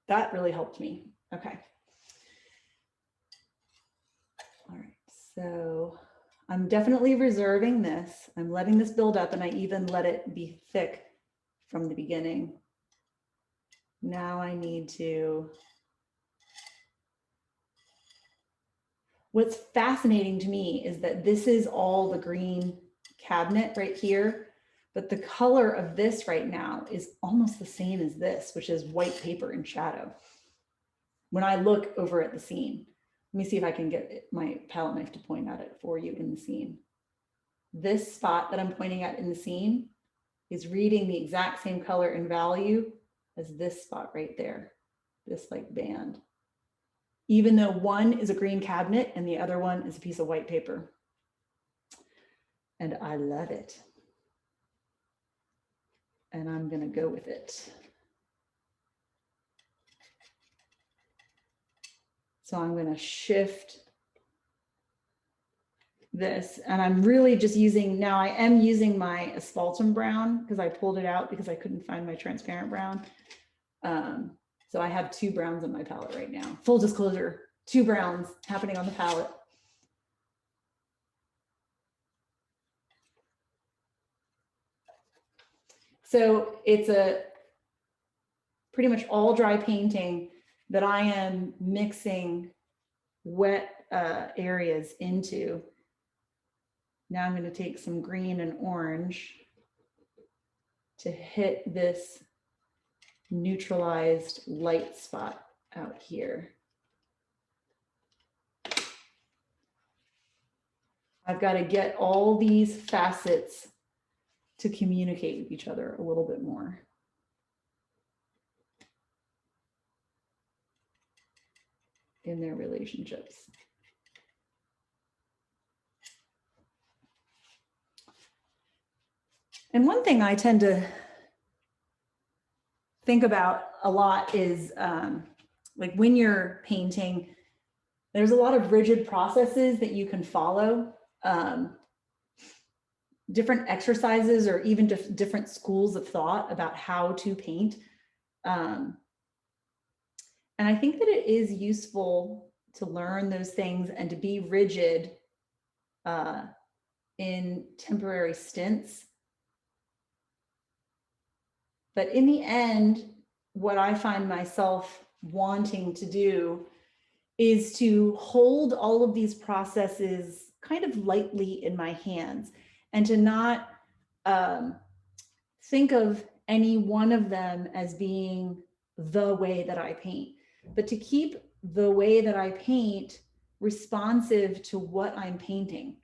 That really helped me. Okay. All right, so I'm definitely reserving this. I'm letting this build up, and I even let it be thick from the beginning. Now I need to, what's fascinating to me is that this is all the green cabinet right here, but the color of this right now is almost the same as this, which is white paper in shadow. When I look over at the scene, let me see if I can get my palette knife to point at it for you in the scene. This spot that I'm pointing at in the scene is reading the exact same color and value as this spot right there, this like band, even though one is a green cabinet and the other one is a piece of white paper. And I love it. And I'm gonna go with it. So I'm gonna shift this, and I'm really just using, now I am using my asphaltum brown because I pulled it out because I couldn't find my transparent brown. So I have two browns on my palette right now. Full disclosure, two browns happening on the palette. So it's a pretty much all dry painting that I am mixing wet areas into. Now I'm going to take some green and orange to hit this neutralized light spot out here. I've got to get all these facets to communicate with each other a little bit more. In their relationships. And one thing I tend to think about a lot is like when you're painting, there's a lot of rigid processes that you can follow, different exercises or even different schools of thought about how to paint. And I think that it is useful to learn those things and to be rigid in temporary stints. But in the end, what I find myself wanting to do is to hold all of these processes kind of lightly in my hands and to not think of any one of them as being the way that I paint, but to keep the way that I paint responsive to what I'm painting.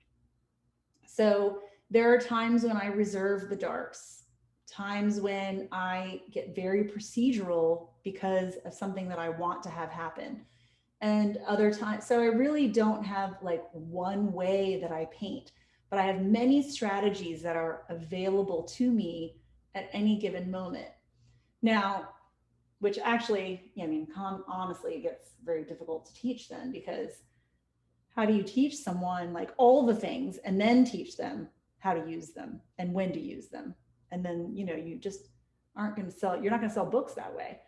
So there are times when I reserve the darks, times when I get very procedural because of something that I want to have happen. And other times, so I really don't have like one way that I paint, but I have many strategies that are available to me at any given moment. Now, which actually, I mean, honestly, it gets very difficult to teach then, because how do you teach someone like all the things and then teach them how to use them and when to use them? And then, you know, you just aren't going to sell, you're not going to sell books that way.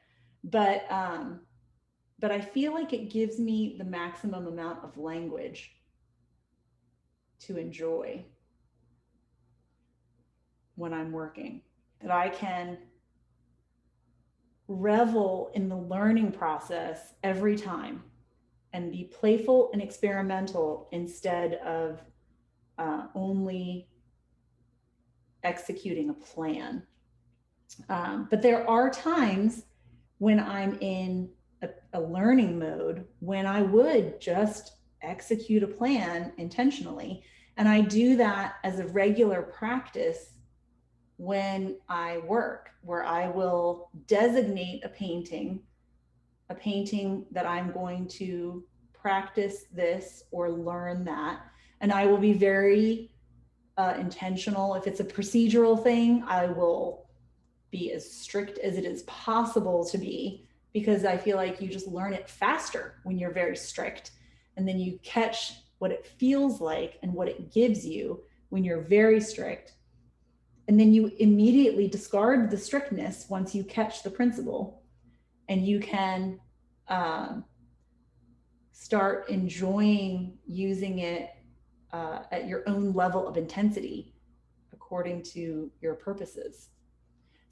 But I feel like it gives me the maximum amount of language to enjoy when I'm working, that I can revel in the learning process every time and be playful and experimental instead of only executing a plan. But there are times when I'm in a learning mode when I would just execute a plan intentionally. And I do that as a regular practice when I work, where I will designate a painting that I'm going to practice this or learn that. And I will be very intentional. If it's a procedural thing, I will be as strict as it is possible to be, because I feel like you just learn it faster when you're very strict. And then you catch what it feels like and what it gives you when you're very strict. And then you immediately discard the strictness once you catch the principle, and you can start enjoying using it at your own level of intensity according to your purposes.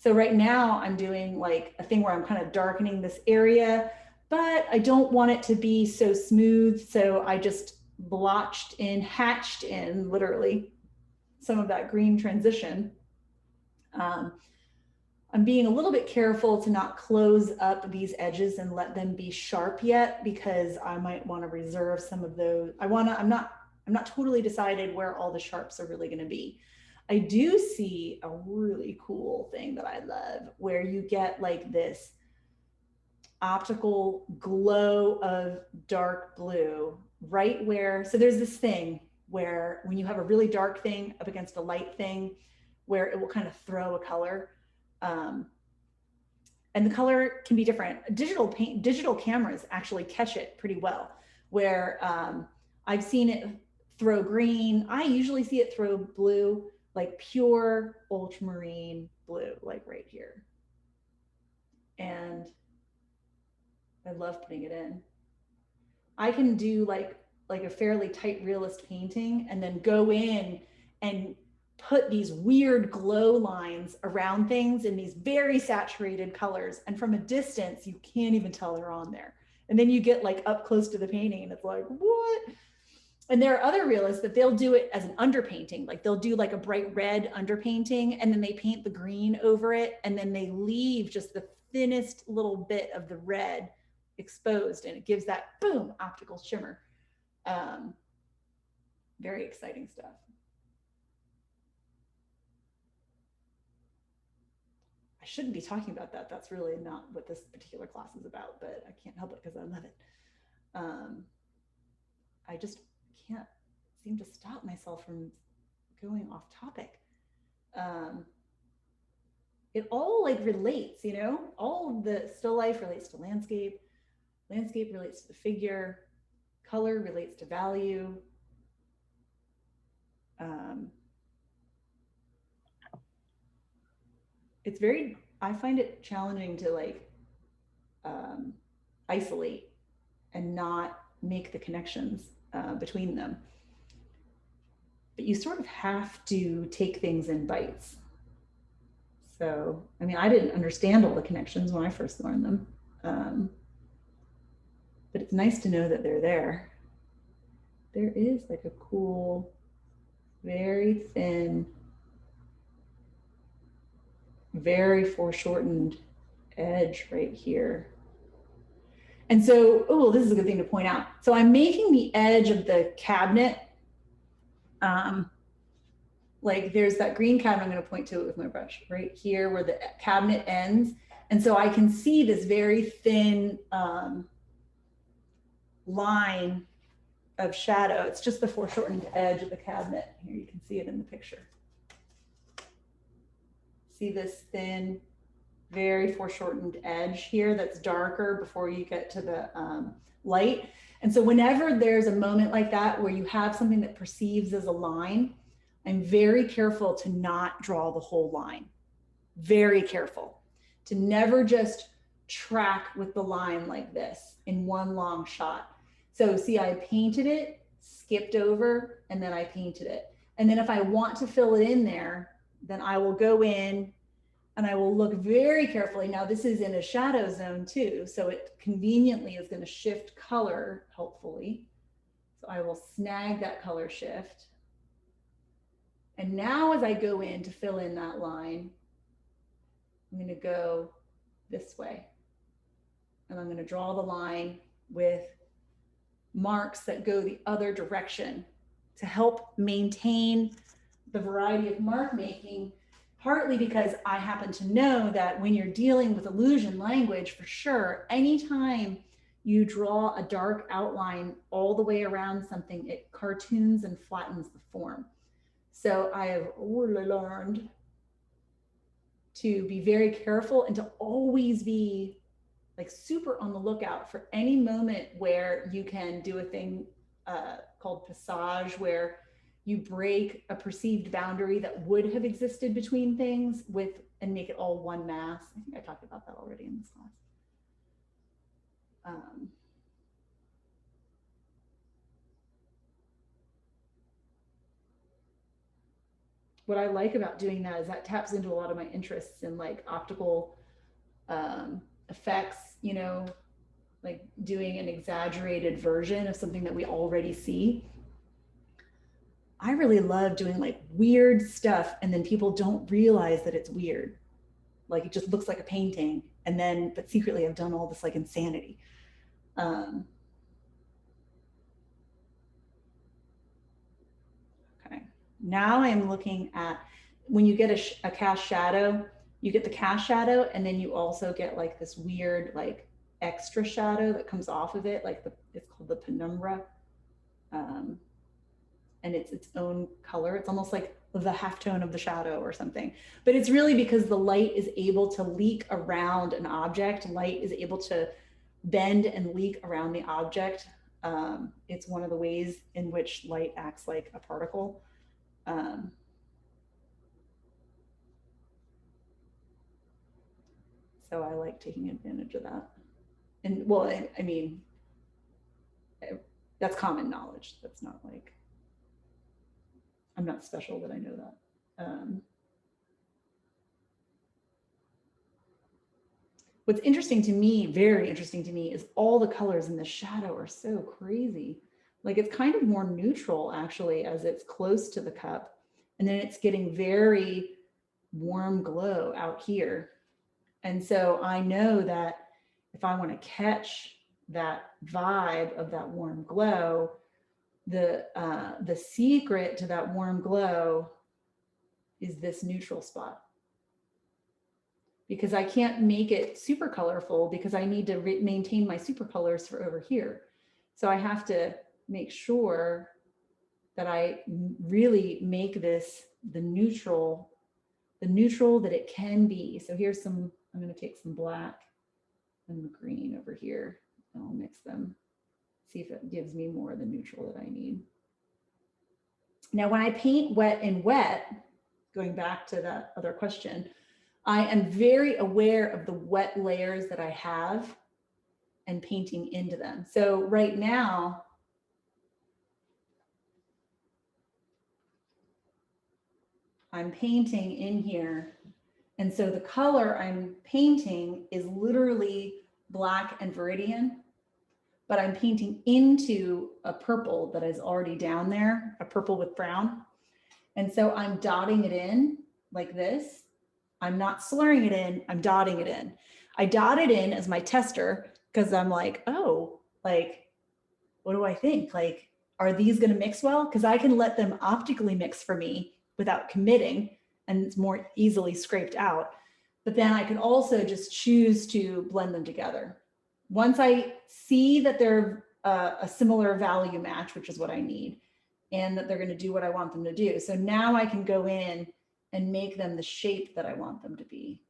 So right now I'm doing like a thing where I'm kind of darkening this area, but I don't want it to be so smooth. So I just hatched in literally some of that green transition. I'm being a little bit careful to not close up these edges and let them be sharp yet, because I might want to reserve some of those. I'm not totally decided where all the sharps are really going to be. I do see a really cool thing that I love, where you get like this optical glow of dark blue right where, so there's this thing where when you have a really dark thing up against a light thing, where it will kind of throw a color. And the color can be different. Digital cameras actually catch it pretty well, where I've seen it throw green. I usually see it throw blue, like pure ultramarine blue, like right here. And I love putting it in. I can do like a fairly tight realist painting and then go in and put these weird glow lines around things in these very saturated colors. And from a distance, you can't even tell they're on there. And then you get like up close to the painting and it's like, what? And there are other realists that they'll do it as an underpainting. Like they'll do like a bright red underpainting and then they paint the green over it. And then they leave just the thinnest little bit of the red exposed, and it gives that boom optical shimmer. Very exciting stuff. I shouldn't be talking about that. That's really not what this particular class is about, but I can't help it because I love it. I just can't seem to stop myself from going off topic. It all like relates, you know, all of the still life relates to landscape. Landscape relates to the figure. Color relates to value. It's very, I find it challenging to like isolate and not make the connections between them. But you sort of have to take things in bites. So, I mean, I didn't understand all the connections when I first learned them. But it's nice to know that they're there. There is like a cool, very thin, very foreshortened edge right here. And so, oh, this is a good thing to point out. So I'm making the edge of the cabinet, like there's that green cabinet, I'm going to point to it with my brush right here where the cabinet ends. And so I can see this very thin line of shadow. It's just the foreshortened edge of the cabinet. Here you can see it in the picture. See this thin, very foreshortened edge here that's darker before you get to the light. And so whenever there's a moment like that where you have something that perceives as a line, I'm very careful to not draw the whole line. Very careful to never just track with the line like this in one long shot. So see, I painted it, skipped over, and then I painted it. And then if I want to fill it in there, then I will go in and I will look very carefully. Now this is in a shadow zone too, so it conveniently is going to shift color, hopefully. So I will snag that color shift. And now as I go in to fill in that line, I'm going to go this way. And I'm going to draw the line with marks that go the other direction to help maintain the variety of mark making, partly because I happen to know that when you're dealing with illusion language, for sure, anytime you draw a dark outline all the way around something, it cartoons and flattens the form. So I have learned to be very careful and to always be like super on the lookout for any moment where you can do a thing called passage, where you break a perceived boundary that would have existed between things with and make it all one mass. I think I talked about that already in this class. What I like about doing that is that taps into a lot of my interests in like optical effects, you know, like doing an exaggerated version of something that we already see. I really love doing like weird stuff and then people don't realize that it's weird. Like it just looks like a painting and then, but secretly I've done all this like insanity. Okay, now I'm looking at, when you get a cast shadow, you get the cast shadow and then you also get like this weird like extra shadow that comes off of it, like it's called the penumbra. And it's its own color. It's almost like the halftone of the shadow or something. But it's really because the light is able to leak around an object. Light is able to bend and leak around the object. It's one of the ways in which light acts like a particle. So I like taking advantage of that. And well, I mean, that's common knowledge. That's not like, I'm not special that I know that. What's interesting to me, very interesting to me, is all the colors in the shadow are so crazy. Like it's kind of more neutral actually as it's close to the cup. And then it's getting very warm glow out here. And so I know that if I want to catch that vibe of that warm glow, the secret to that warm glow is this neutral spot. Because I can't make it super colorful because I need to maintain my super colors for over here. So I have to make sure that I really make this the neutral that it can be. So here's some, I'm going to take some black and the green over here and I'll mix them. See if it gives me more of the neutral that I need. Now, when I paint wet and wet, going back to that other question, I am very aware of the wet layers that I have and painting into them. So right now, I'm painting in here. And so the color I'm painting is literally black and Viridian, but I'm painting into a purple that is already down there, a purple with brown. And so I'm dotting it in like this. I'm not slurring it in, I'm dotting it in. I dot it in as my tester because I'm like, oh, like, what do I think? Like, are these gonna mix well? Because I can let them optically mix for me without committing and it's more easily scraped out. But then I can also just choose to blend them together. Once I see that they're a similar value match, which is what I need, and that they're gonna do what I want them to do. So now I can go in and make them the shape that I want them to be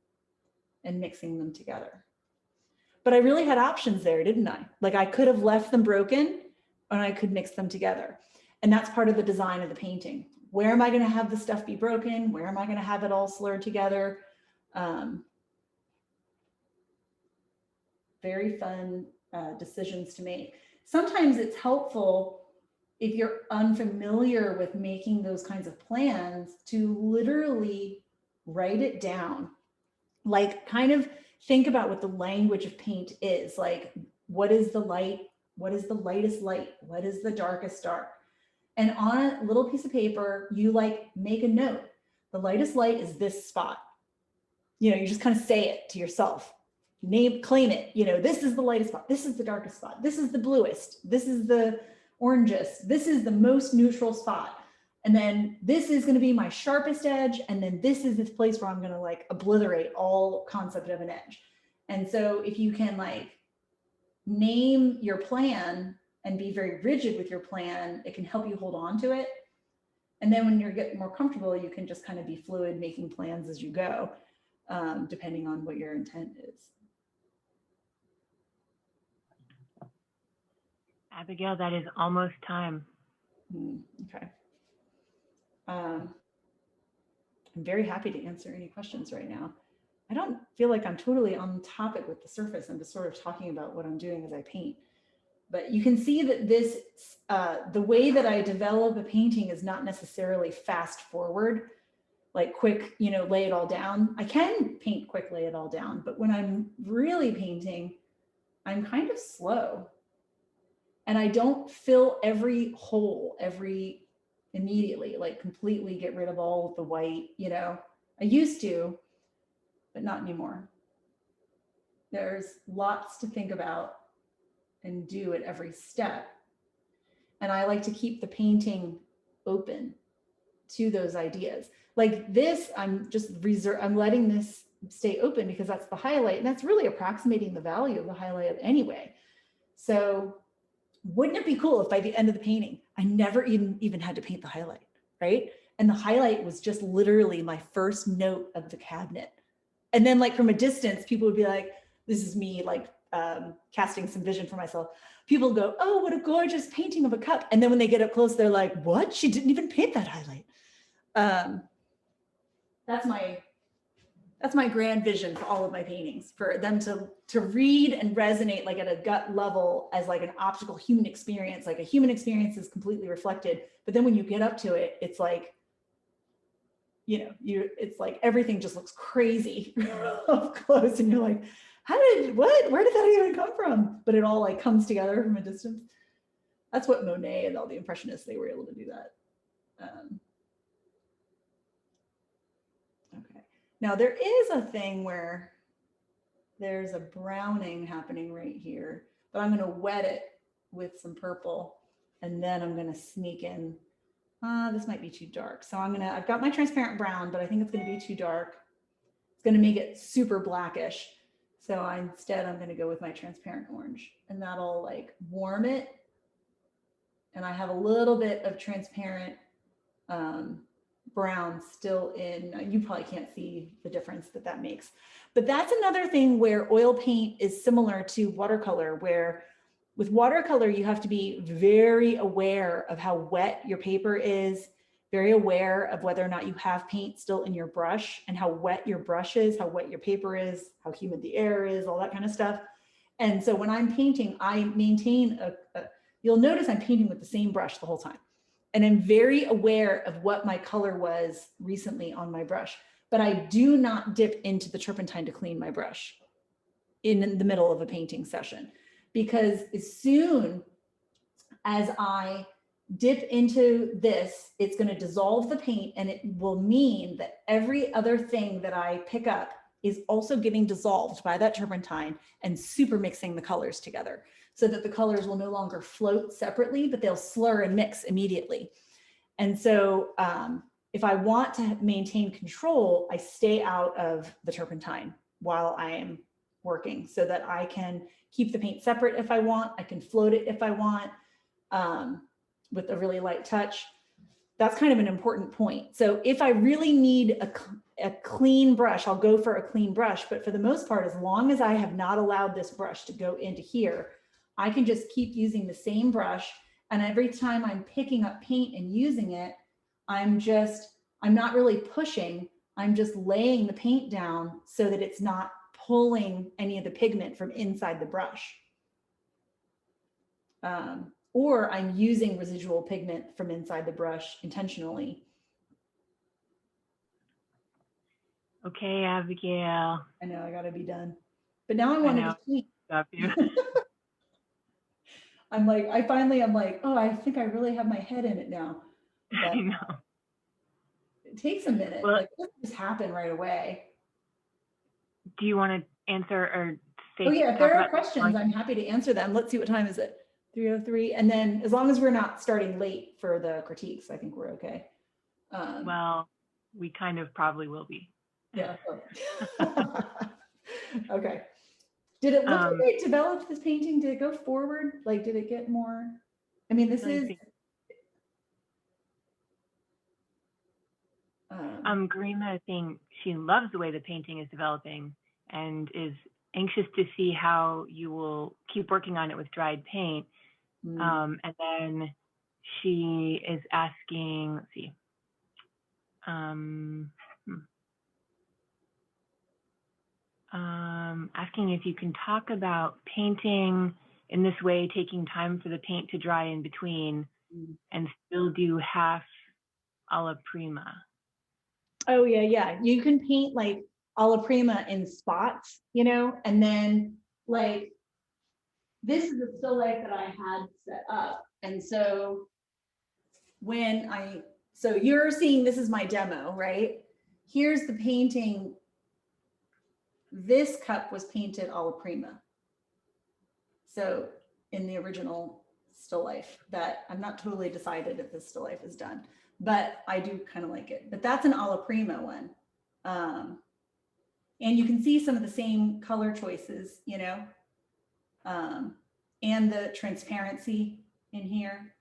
and mixing them together. But I really had options there, didn't I? Like I could have left them broken and I could mix them together. And that's part of the design of the painting. Where am I going to have the stuff be broken? Where am I going to have it all slurred together? Very fun decisions to make. Sometimes it's helpful if you're unfamiliar with making those kinds of plans to literally write it down. Like kind of think about what the language of paint is. Like, what is the light? What is the lightest light? What is the darkest dark? And on a little piece of paper, you like make a note. The lightest light is this spot. You know, you just kind of say it to yourself. Claim it. You know, this is the lightest spot. This is the darkest spot. This is the bluest. This is the orangest. This is the most neutral spot. And then this is going to be my sharpest edge. And then this is this place where I'm going to like obliterate all concept of an edge. And so if you can like name your plan and be very rigid with your plan, it can help you hold on to it. And then when you're getting more comfortable, you can just kind of be fluid making plans as you go, depending on what your intent is. Abigail, that is almost time. Okay. I'm very happy to answer any questions right now. I don't feel like I'm totally on topic with the surface. I'm just sort of talking about what I'm doing as I paint. But you can see that this, the way that I develop a painting is not necessarily fast forward, like quick, you know, lay it all down. I can paint quick, lay it all down, but when I'm really painting, I'm kind of slow. And I don't fill every hole immediately, like completely get rid of all of the white, you know. I used to, but not anymore. There's lots to think about and do at every step. And I like to keep the painting open to those ideas. Like this, I'm letting this stay open because that's the highlight, and that's really approximating the value of the highlight anyway. So wouldn't it be cool if by the end of the painting, I never even had to paint the highlight, right? And the highlight was just literally my first note of the cabinet. And then like from a distance, people would be like, this is me like casting some vision for myself. People go, oh, what a gorgeous painting of a cup. And then when they get up close, they're like, what? She didn't even paint that highlight. That's my grand vision for all of my paintings, for them to read and resonate like at a gut level as like an optical human experience. Like a human experience is completely reflected, but then when you get up to it, it's like, you know, it's like everything just looks crazy up close, and you're like, where did that even come from? But it all like comes together from a distance. That's what Monet and all the Impressionists, they were able to do that. Okay. Now there is a thing where there's a browning happening right here, but I'm going to wet it with some purple. And then I'm gonna sneak in, this might be too dark. So I've got my transparent brown, but I think it's gonna be too dark. It's gonna make it super blackish. So instead I'm gonna go with my transparent orange, and that'll like warm it. And I have a little bit of transparent brown still in. You probably can't see the difference that makes. But that's another thing where oil paint is similar to watercolor, where with watercolor, you have to be very aware of how wet your paper is, very aware of whether or not you have paint still in your brush, and how wet your brush is, how wet your paper is, how humid the air is, all that kind of stuff. And so when I'm painting, I maintain you'll notice I'm painting with the same brush the whole time. And I'm very aware of what my color was recently on my brush, but I do not dip into the turpentine to clean my brush in the middle of a painting session, because as soon as I dip into this, it's going to dissolve the paint, and it will mean that every other thing that I pick up is also getting dissolved by that turpentine and super mixing the colors together, so that the colors will no longer float separately, but they'll slur and mix immediately. And so if I want to maintain control, I stay out of the turpentine while I am working, so that I can keep the paint separate if I want. I can float it if I want with a really light touch. That's kind of an important point. So if I really need a clean brush, I'll go for a clean brush. But for the most part, as long as I have not allowed this brush to go into here, I can just keep using the same brush. And every time I'm picking up paint and using it, I'm not really pushing, I'm just laying the paint down so that it's not pulling any of the pigment from inside the brush. Or I'm using residual pigment from inside the brush intentionally. Okay, Abigail. I know, I gotta be done. But now I want to paint. Stop you. I'm like, oh, I think I really have my head in it now. But I know. it takes a minute. Well, like, it doesn't just happen right away. Do you want to answer or say? Oh yeah, if there are questions, I'm happy to answer them. Let's see, what time is it? 3:03. And then as long as we're not starting late for the critiques, I think we're okay. Well, we kind of probably will be. Yeah. Okay. Did it look like I developed this painting? Did it go forward? Like, did it get more? I mean, this is. Garima saying she loves the way the painting is developing and is anxious to see how you will keep working on it with dried paint. And then she is asking, let's see. Asking if you can talk about painting in this way, taking time for the paint to dry in between and still do half alla prima. Oh yeah, yeah. You can paint like alla prima in spots, you know, and then like this is the still life that I had set up. And so so you're seeing this is my demo, right? Here's the painting. This cup was painted alla prima. So in the original still life, that I'm not totally decided if this still life is done, but I do kind of like it. But that's an alla prima one. And you can see some of the same color choices, you know, and the transparency in here.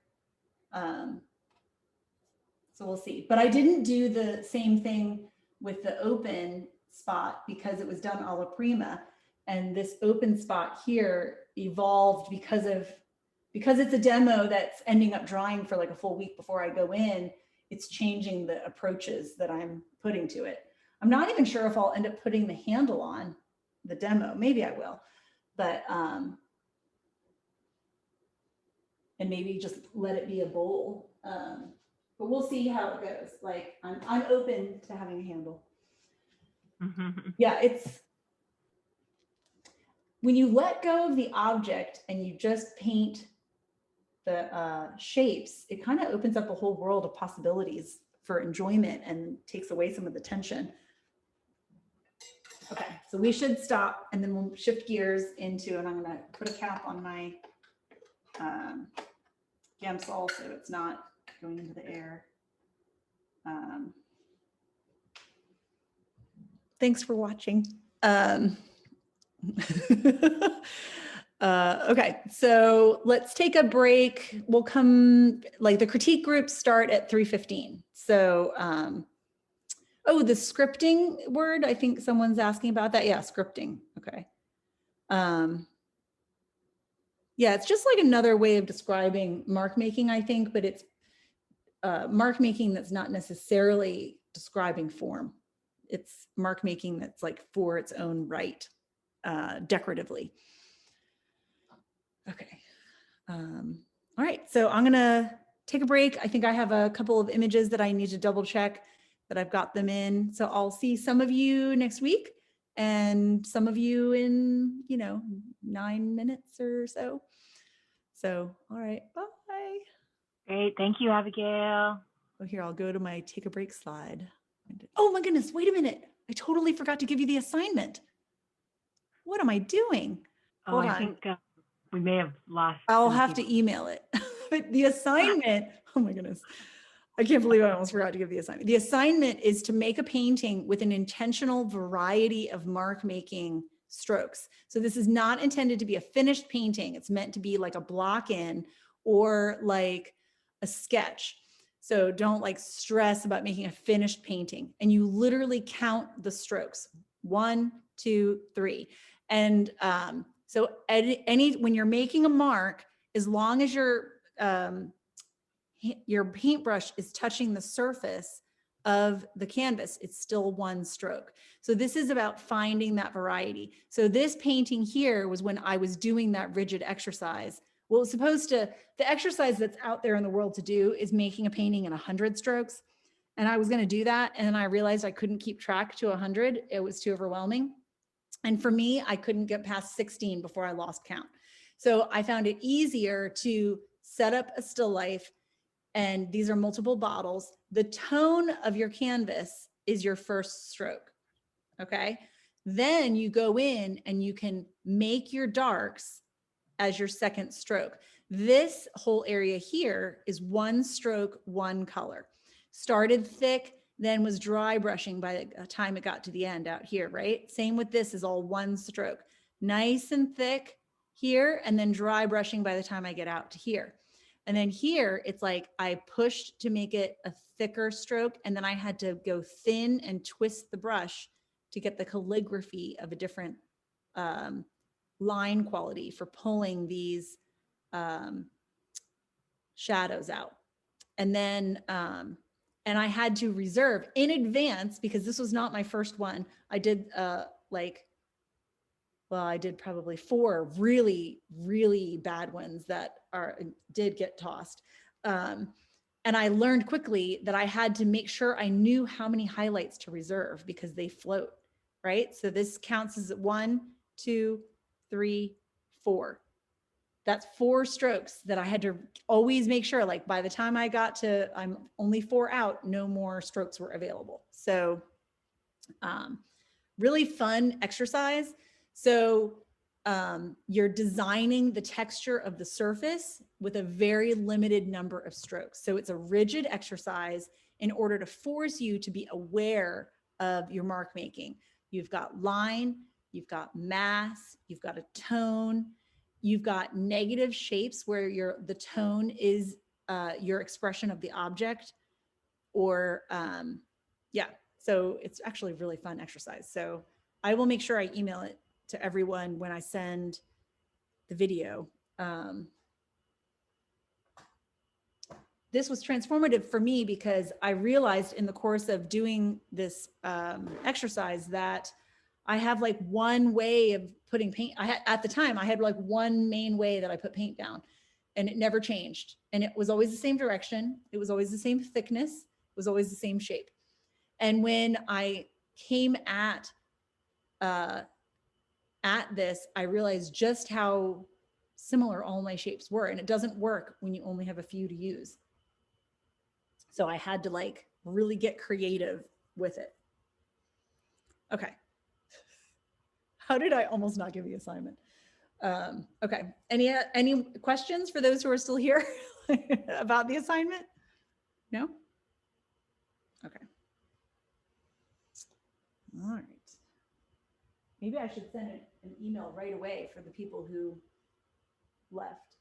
So we'll see. But I didn't do the same thing with the open spot because it was done alla prima. And this open spot here evolved because it's a demo that's ending up drying for like a full week before I go in. It's changing the approaches that I'm putting to it. I'm not even sure if I'll end up putting the handle on the demo. Maybe I will, but and maybe just let it be a bowl. But we'll see how it goes. Like I'm open to having a handle. Yeah, it's when you let go of the object and you just paint the shapes, it kind of opens up a whole world of possibilities for enjoyment and takes away some of the tension. Okay, so we should stop and then we'll shift gears into, and I'm gonna put a cap on my Gamsol, so it's not going into the air. Thanks for watching. Okay, so let's take a break. We'll come, like the critique groups start at 3:15. So, oh, the scripting word, I think someone's asking about that. Yeah, scripting, okay. Yeah, it's just like another way of describing mark making, I think, but it's mark making that's not necessarily describing form. It's mark making that's like for its own right, decoratively. Okay. All right, so I'm gonna take a break. I think I have a couple of images that I need to double check that I've got them in. So I'll see some of you next week and some of you in, 9 minutes or so. So, all right, bye. Great. Thank you, Abigail. Oh, here, I'll go to my take a break slide. Oh my goodness, wait a minute. I totally forgot to give you the assignment. What am I doing? Oh, Hold I on. think we may have lost. I'll some have people. to email it. But the assignment, oh my goodness. I can't believe I almost forgot to give the assignment. The assignment is to make a painting with an intentional variety of mark making strokes. So this is not intended to be a finished painting. It's meant to be like a block in or like a sketch. So don't like stress about making a finished painting. And you literally count the strokes, 1, 2, 3. And so when you're making a mark, as long as your paintbrush is touching the surface of the canvas, it's still one stroke. So this is about finding that variety. So this painting here was when I was doing that rigid exercise. Well, it's supposed to, the exercise that's out there in the world to do is making a painting in 100 strokes. And I was going to do that. And then I realized I couldn't keep track to 100. It was too overwhelming. And for me, I couldn't get past 16 before I lost count. So I found it easier to set up a still life. And these are multiple bottles. The tone of your canvas is your first stroke. Okay. Then you go in and you can make your darks as your second stroke. This whole area here is one stroke, one color. Started thick, then was dry brushing by the time it got to the end out here, right? Same with this, is all one stroke. Nice and thick here, and then dry brushing by the time I get out to here. And then here, it's like I pushed to make it a thicker stroke, and then I had to go thin and twist the brush to get the calligraphy of a different line quality for pulling these shadows out. And then, and I had to reserve in advance, because this was not my first one. I did I did probably 4 really, really bad ones that did get tossed. And I learned quickly that I had to make sure I knew how many highlights to reserve because they float, right? So this counts as 1, 2, 3, 4. That's 4 strokes that I had to always make sure, like by the time I got to, I'm only 4 out, no more strokes were available. So really fun exercise. So you're designing the texture of the surface with a very limited number of strokes. So it's a rigid exercise in order to force you to be aware of your mark making. You've got line, you've got mass, you've got a tone, you've got negative shapes where the tone is your expression of the object, or yeah. So it's actually a really fun exercise. So I will make sure I email it to everyone when I send the video. This was transformative for me because I realized in the course of doing this exercise that I have like one way of putting paint. At the time, I had like one main way that I put paint down, and it never changed. And it was always the same direction. It was always the same thickness. It was always the same shape. And when I came at this, I realized just how similar all my shapes were. And it doesn't work when you only have a few to use. So I had to like really get creative with it. Okay. How did I almost not give the assignment? Okay. Any questions for those who are still here? about the assignment? No? Okay. All right. Maybe I should send an email right away for the people who left.